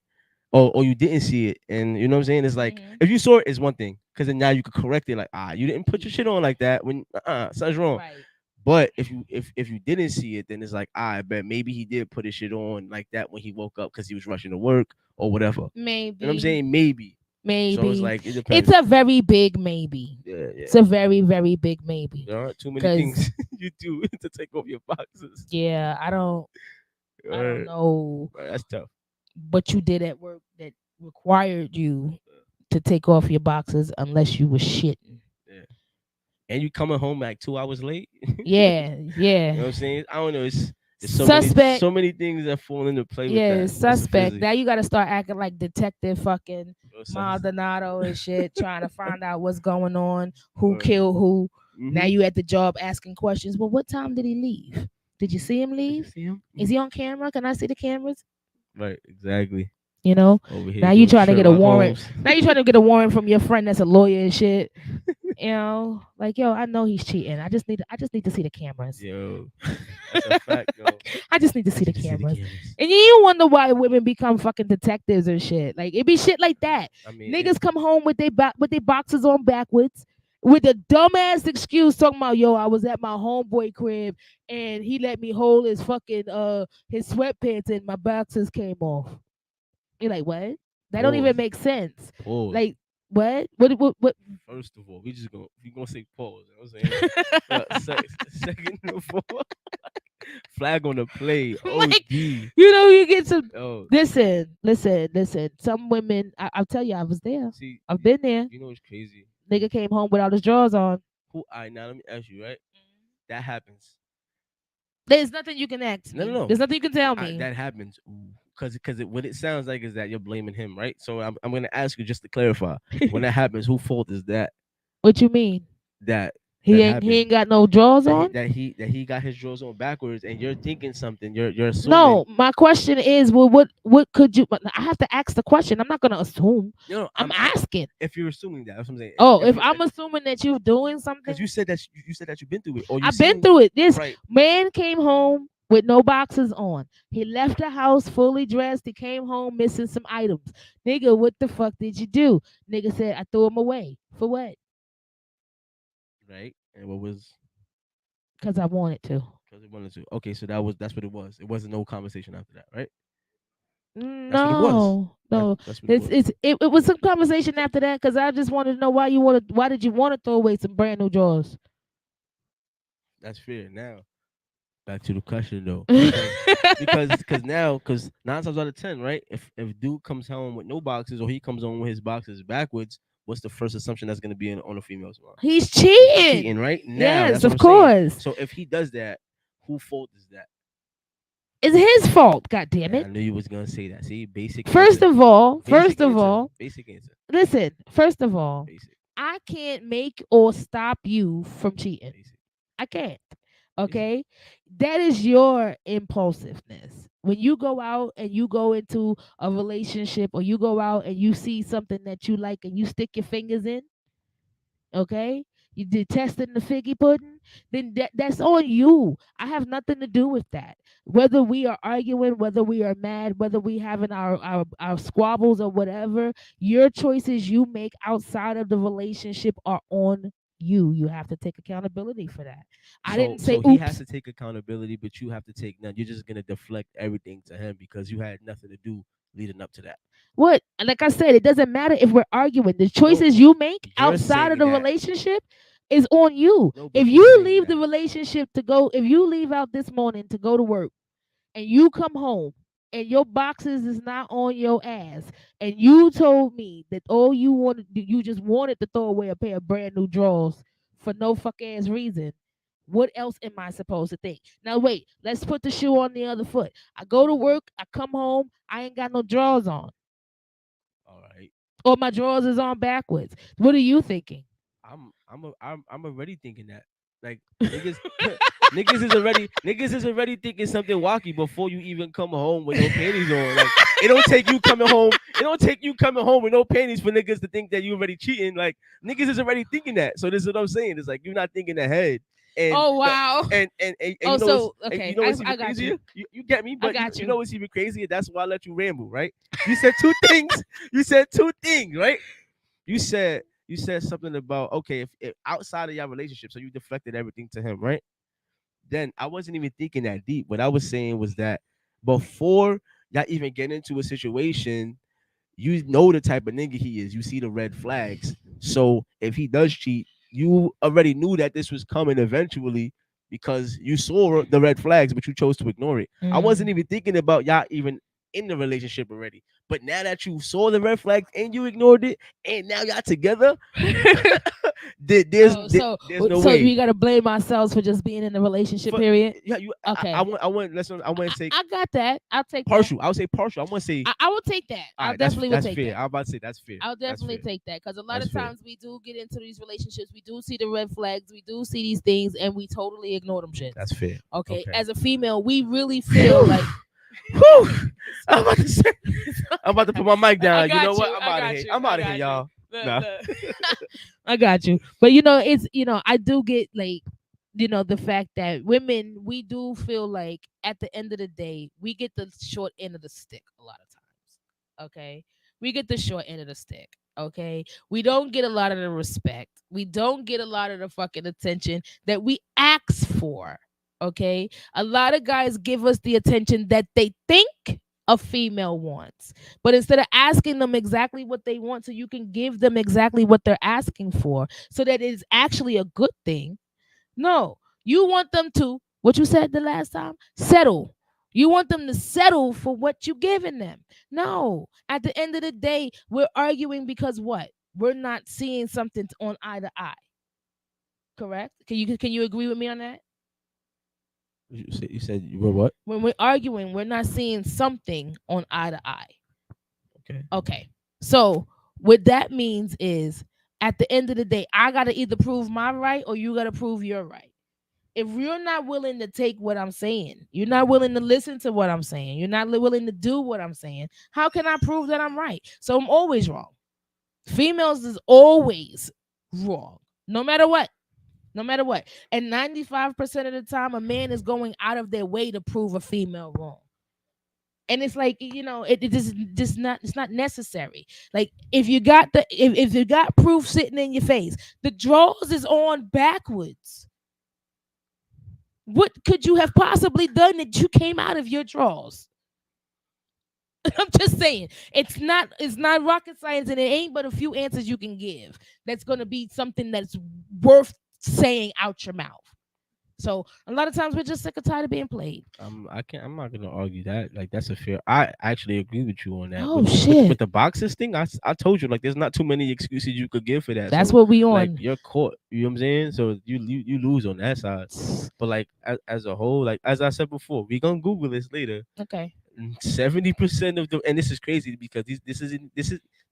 or you didn't see it, and you know what I'm saying, it's like Mhm. if you saw it, it's one thing, because then now you could correct it. Like, you didn't put your shit on like that when something's wrong. Right. But if you didn't see it, then it's like, I bet maybe he did put his shit on like that when he woke up because he was rushing to work or whatever. Maybe. You know what I'm saying? Maybe. Maybe. So it's like it depends. It's a very big maybe. Yeah. It's a very, very big maybe. There aren't too many 'Cause- things you do to take off your boxes. Yeah, I don't Alright. know Right, that's tough. what you did at work that required you to take off your boxes unless you was shitting. And you coming home like 2 hours late. Yeah, yeah. You know what I'm saying? I don't know. It's Suspect. so many things that fall into play with Yeah, that. it's That's suspect. fizzy. Now you gotta start acting like Detective fucking Or something. Maldonado and shit, trying to find out what's going on, who Right. killed who. Now Mhm. you at the job asking questions. Well, what time did he leave? Did you see him Did you leave? see him? Is he on camera? Can I see the cameras? Right, exactly. You know? Over here. Now you doing trying to get a Sherlock warrant. Holmes. Now you trying to get a warrant from your friend that's a lawyer and shit. You know, like yo, I know he's cheating. I just need to see the cameras. Yo, that's a fact, yo. I just need to see the Need to see the cameras. cameras. And you wonder why women become fucking detectives and shit. Like it be shit like that. I mean, Niggas come home with their boxes on backwards with a dumbass excuse talking about yo, I was at my homeboy crib and he let me hold his fucking his sweatpants and my boxes came off. You're like, what? That don't even Pause. make sense. Pause. Like what? What? First of all, we gonna say pause. You know what I'm saying? Second of all, flag on the play. Like, OD. you know, you get some. Oh, Listen. Some women, I'll tell you, I was there. see, I've been there. you know what's crazy? Nigga came home without his drawers on. Who? I now let me ask you, right? That happens. There's nothing you can ask me. No. There's nothing you can tell me. That happens because what it sounds like is that you're blaming him, right? So I'm gonna ask you just to clarify. When that happens, whose fault is that? What you mean? That He that ain't happened. he ain't got no drawers on? that he got his drawers on backwards, and you're thinking something. You're assuming. No, my question is, well, what could you? I have to ask the question. I'm not gonna assume. No, I'm asking. if you're assuming that, that's what I'm saying. Oh, if I'm assuming that you're doing something, because you said that you've been through it, or I've been through it. This right. man came home with no boxes on. He left the house fully dressed. He came home missing some items. Nigga, what the fuck did you do? Nigga said, I threw them away. For what? Right, and what was? Because I wanted to. Because it wanted to. Okay, so that's what it was. It wasn't no conversation after that, right? That's what it No, was. no. That's what it was. It was some conversation after that because I just wanted to know why did you want to throw away some brand new drawers? That's fair. Now, back to the question though, because now, because 9 times out of 10, right? If dude comes home with no boxes or he comes home with his boxes backwards, what's the first assumption that's gonna be on a female's mind? He's He's cheating. cheating, right? Now Yes, that's what of I'm saying. course. So if he does that, who fault is that? It's his fault. God damn And it. I knew you was gonna say that. See, basic First answer. of all, Basic first of answer. all, Basic answer. listen. First of all, Basic. I can't make or stop you from cheating. Basic. I can't. Basic. Okay? That is your impulsiveness. When you go out and you go into a relationship or you go out and you see something that you like and you stick your fingers in, okay? You detesting the figgy pudding, then that's on you. I have nothing to do with that. Whether we are arguing, whether we are mad, whether we having our squabbles or whatever, your choices you make outside of the relationship are on you. You have to take accountability for that. I So didn't say so he has oops. to take accountability, but you have to take none. You're just gonna deflect everything to him because you had nothing to do leading up to that. What? Like I said, it doesn't matter if we're arguing. The No, choices you make you're outside of saying the that. relationship is on you. No, If but you're you saying leave the that. relationship to go, if you leave out this morning to go to work and you come home and your boxes is not on your ass and you told me that all you wanted, you just wanted to throw away a pair of brand new drawers for no fuck ass reason, what else am I supposed to think? Now wait, let's put the shoe on the other foot. I go to work, I come home, I ain't got no drawers on, All right. or my drawers is on backwards. What are you thinking? I'm already thinking that. Like niggas niggas is already thinking something wacky before you even come home with no panties on. Like it don't take you coming home. It don't take you coming home with no panties for niggas to think that you already cheating. Like niggas is already thinking that. So this is what I'm saying. It's like you're not thinking ahead. And Oh wow. and Oh, you know what's so okay, you know what's even I got crazier? you. You get me, I but got you you. know what's even crazier? That's why I let you ramble, right? You said two things. You said two things, right? You said something about okay, if outside of your relationship, so you deflected everything to him, right? Then I wasn't even thinking that deep. What I was saying was that before y'all even get into a situation, you know the type of nigga he is. You see the red flags. So if he does cheat, you already knew that this was coming eventually because you saw the red flags, but you chose to ignore it. I wasn't Mm. even thinking about y'all even in the relationship already. But now that you saw the red flags and you ignored it, and now y'all together, there's Oh, so there's no so we way. gotta blame ourselves for just being in a relationship. For Period. yeah, you I Okay, want listen, I want to say I got that. I'll take that. partial. I would say partial. I want to say I will take that. all I right, that's definitely will that's take fair. that. I'm about to say that's fair. I'll That's definitely fair. take that because a lot That's of fair. times we do get into these relationships, we do see the red flags, we do see these things, and we totally ignore them shits. That's fair. Okay, Okay. as a female, we really feel like Whew. I'm about to say I'm about to put my mic I down. You got know what? you. I'm I out of got here. you. I'm I out of here, got you. y'all. Look, Nah. look. I got you. But it's I do get like the fact that women we do feel like at the end of the day we get the short end of the stick a lot of times. Okay? We get the short end of the stick. Okay? We don't get a lot of the respect. We don't get a lot of the fucking attention that we ask for. Okay? A lot of guys give us the attention that they think a female wants. But instead of asking them exactly what they want so you can give them exactly what they're asking for so that it's actually a good thing. No, you want them to, what you said the last time, settle. You want them to settle for what you're giving them. No, at the end of the day, we're arguing because what? We're not seeing something on eye to eye. Correct? Can you agree with me on that? You said you were what? When we're arguing, we're not seeing something on eye to eye. Okay. Okay. So what that means is at the end of the day, I gotta either prove my right or you gotta prove your right. If you're not willing to take what I'm saying, you're not willing to listen to what I'm saying, you're not willing to do what I'm saying, how can I prove that I'm right? So I'm always wrong. Females is always wrong. No matter what. No matter what. And 95% of the time, a man is going out of their way to prove a female wrong. And it's like it just not it's not necessary. Like if you got proof sitting in your face, the drawers is on backwards. What could you have possibly done that you came out of your drawers? I'm just saying it's not rocket science, and it ain't but a few answers you can give that's going to be something that's worth saying out your mouth. So a lot of times we're just sick and tired of being played. I'm not gonna argue that. Like that's a fair. I actually agree with you on that. Oh With shit. the boxes thing, I told you like there's not too many excuses you could give for that. That's So what we like on. you're caught. You know what I'm saying? So you lose on that side. But like as a whole, like as I said before, we gonna Google this later. Okay. 70% of them, and this is crazy because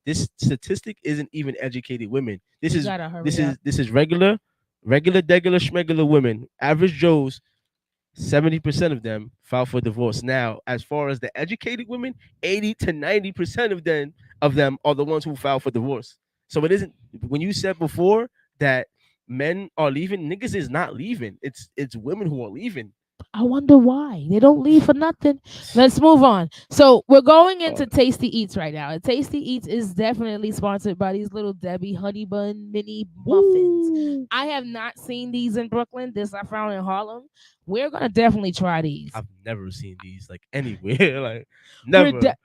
this statistic isn't even educated women. This You is gotta hurry this up. is this is regular, degular, schmegular women. Average Joes, 70% of them file for divorce. Now, as far as the educated women, 80 to 90% of them are the ones who file for divorce. So it isn't when you said before that men are leaving, niggas is not leaving. It's women who are leaving. I wonder why they don't leave for nothing. Let's move on. So we're going into Uh, Tasty Eats right now. And Tasty Eats is definitely sponsored by these little Debbie honey bun mini muffins. Woo. I have not seen these in Brooklyn. This I found in Harlem. We're gonna definitely try these. I've never seen these like anywhere. Like We're never. de-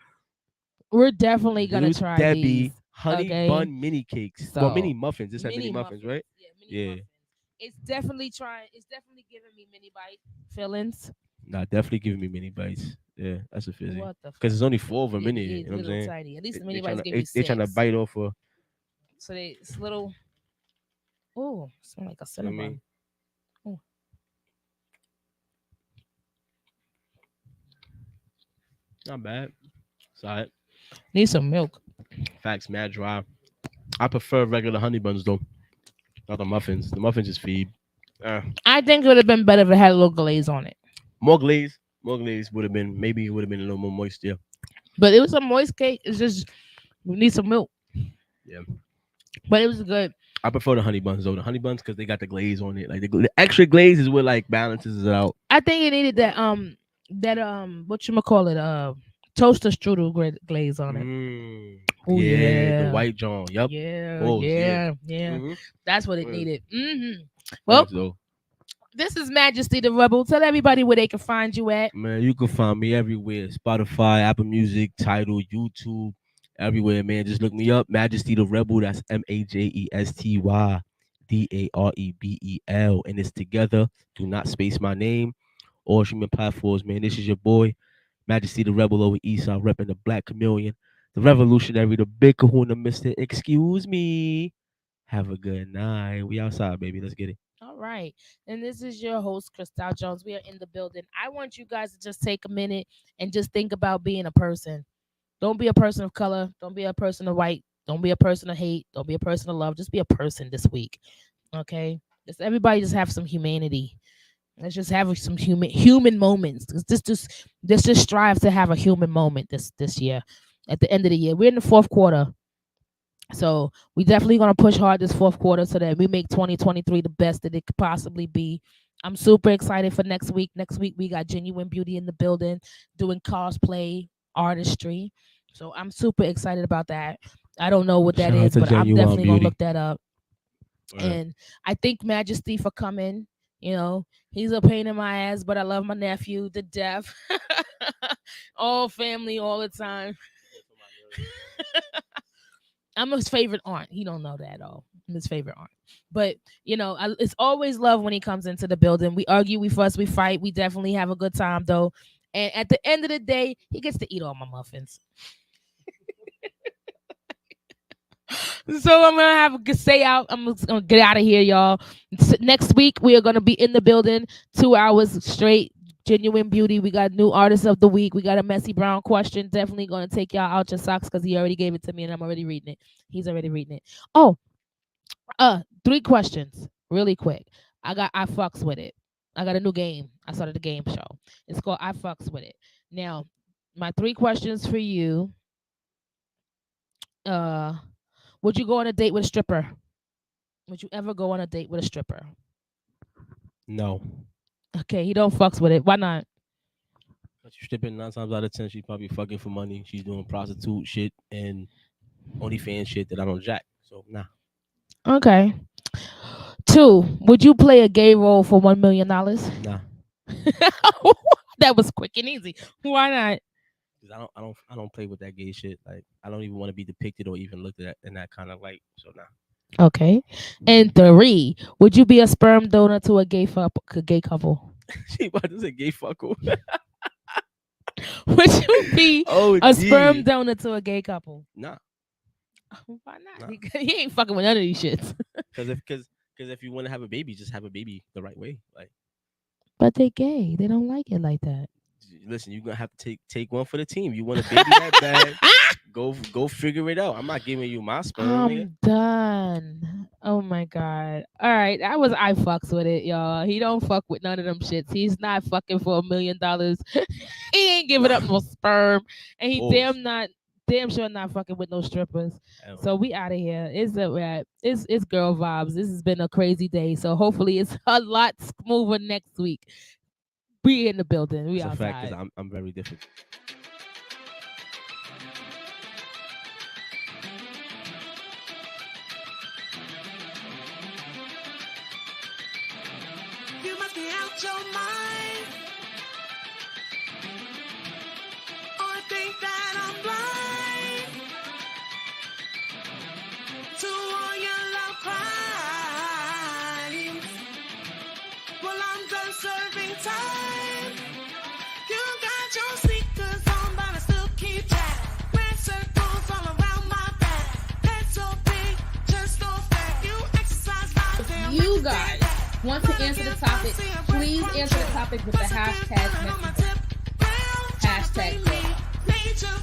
we're definitely gonna Little try Debbie these. honey Okay. bun mini cakes. Well, So mini muffins. This had mini muffins, right? Yeah, mini Yeah. muffins. It's definitely trying. It's definitely giving me mini bite fillings. Nah, definitely giving me mini bites. Yeah, that's a fizzy. What the? Because there's only 4 of them Yeah, in it here. is You know what I'm little saying? tiny. At least the They mini trying bites to give you they six. trying to bite off of. So it's little. Oh, smell like a You know what I cinnamon. mean? Oh. Not bad. Sorry. Need some milk. Facts, mad dry. I prefer regular honey buns though. Not the muffins. The muffins is feed. I think it would have been better if it had a little glaze on it. More glaze. More glaze would have been maybe it would have been a little more moist. Yeah. But it was a moist cake. It's just we need some milk. Yeah. But it was good. I prefer the honey buns though. The honey buns because they got the glaze on it. Like the extra glaze is what like balances it out. I think it needed that what you call it toaster strudel glaze on it. Oh Yeah, the white John. Yep. Yeah, Balls, yeah. Mhm. That's what it Yeah. needed. Well, Thanks, though. this is Majesty the Rebel. Tell everybody where they can find you at. Man, you can find me everywhere. Spotify, Apple Music, Tidal, YouTube, everywhere, man. Just look me up. Majesty the Rebel. That's MajestyDarebel. And it's together. Do not space my name. All streaming platforms, man. This is your boy, Majesty the Rebel over Eastside, repping the Black Chameleon, the Revolutionary, the Big Kahuna, Mister. Excuse me. Have a good night. We outside, baby. Let's get it. All right. And this is your host, Christal Jones. We are in the building. I want you guys to just take a minute and just think about being a person. Don't be a person of color. Don't be a person of white. Don't be a person of hate. Don't be a person of love. Just be a person this week. Okay? Just everybody just have some humanity. Let's just have some human moments. Let's just strive to have a human moment this year. At the end of the year. We're in the fourth quarter. So we definitely gonna push hard this fourth quarter so that we make 2023 the best that it could possibly be. I'm super excited for next week. Next week we got Genuine Beauty in the building doing cosplay artistry. So I'm super excited about that. I don't know what that Shout out is, to but I'm Genuine definitely gonna Beauty. look that up. And I thank Majesty for coming. You know, he's a pain in my ass, but I love my nephew to death. All family all the time. I'm his favorite aunt. He don't know that at all. I'm his favorite aunt. But, you know, it's always love when he comes into the building. We argue, we fuss, we fight. We definitely have a good time, though. And at the end of the day, he gets to eat all my muffins. So I'm gonna have a good say out. I'm just gonna get out of here, y'all. Next week we are gonna be in the building 2 hours straight. Genuine Beauty. We got new artist of the week. We got a Messy Brown question. Definitely gonna take y'all out your socks because he already gave it to me and I'm already reading it. He's already reading it. Oh, 3 questions, really quick. I fucks with it. I got a new game. I started a game show. It's called I fucks with it. Now, my 3 questions for you. Would you go on a date with a stripper? Would you ever go on a date with a stripper? No. Okay, he don't fucks with it. Why not? She's stripping 9 times out of 10. She's probably fucking for money. She's doing prostitute shit and OnlyFans shit that I don't jack. So nah. Okay. 2, would you play a gay role for $1 million? Nah. That was quick and easy. Why not? Cause I don't play with that gay shit. Like I don't even want to be depicted or even looked at in that kind of light. So nah. Okay. And 3, would you be a sperm donor to a gay couple? She about to say gay fuckle. Would you be Oh, a sperm donor to a gay couple? Nah, Why not? Nah. He ain't fucking with none of these shits. because if you want to have a baby, just have a baby the right way. Like, But they gay. They don't like it like that. listen, you're gonna have to take one for the team. You want a baby that bad? Go figure it out. I'm not giving you my sperm. nigga. I'm done. Oh my god. All right, I fucks with it, y'all. He don't fuck with none of them shits. He's not fucking for $1 million. He ain't giving up no sperm, and he Pause. damn sure not fucking with no strippers. Hell. So we out of here. It's a wrap. It's girl vibes. This has been a crazy day. So hopefully it's a lot smoother next week. We in the building. We It's a outside. fact because I'm very different. You must be out your mind. Or think that I'm blind to all your love crimes. Well, I'm done serving time. You got your sneakers on, but I still keep that. Red circles all around my back. Head so big, just so fat. You exercise my damn You guys want to answer the topic, please answer the topic with the hashtag message. Hashtag. Nature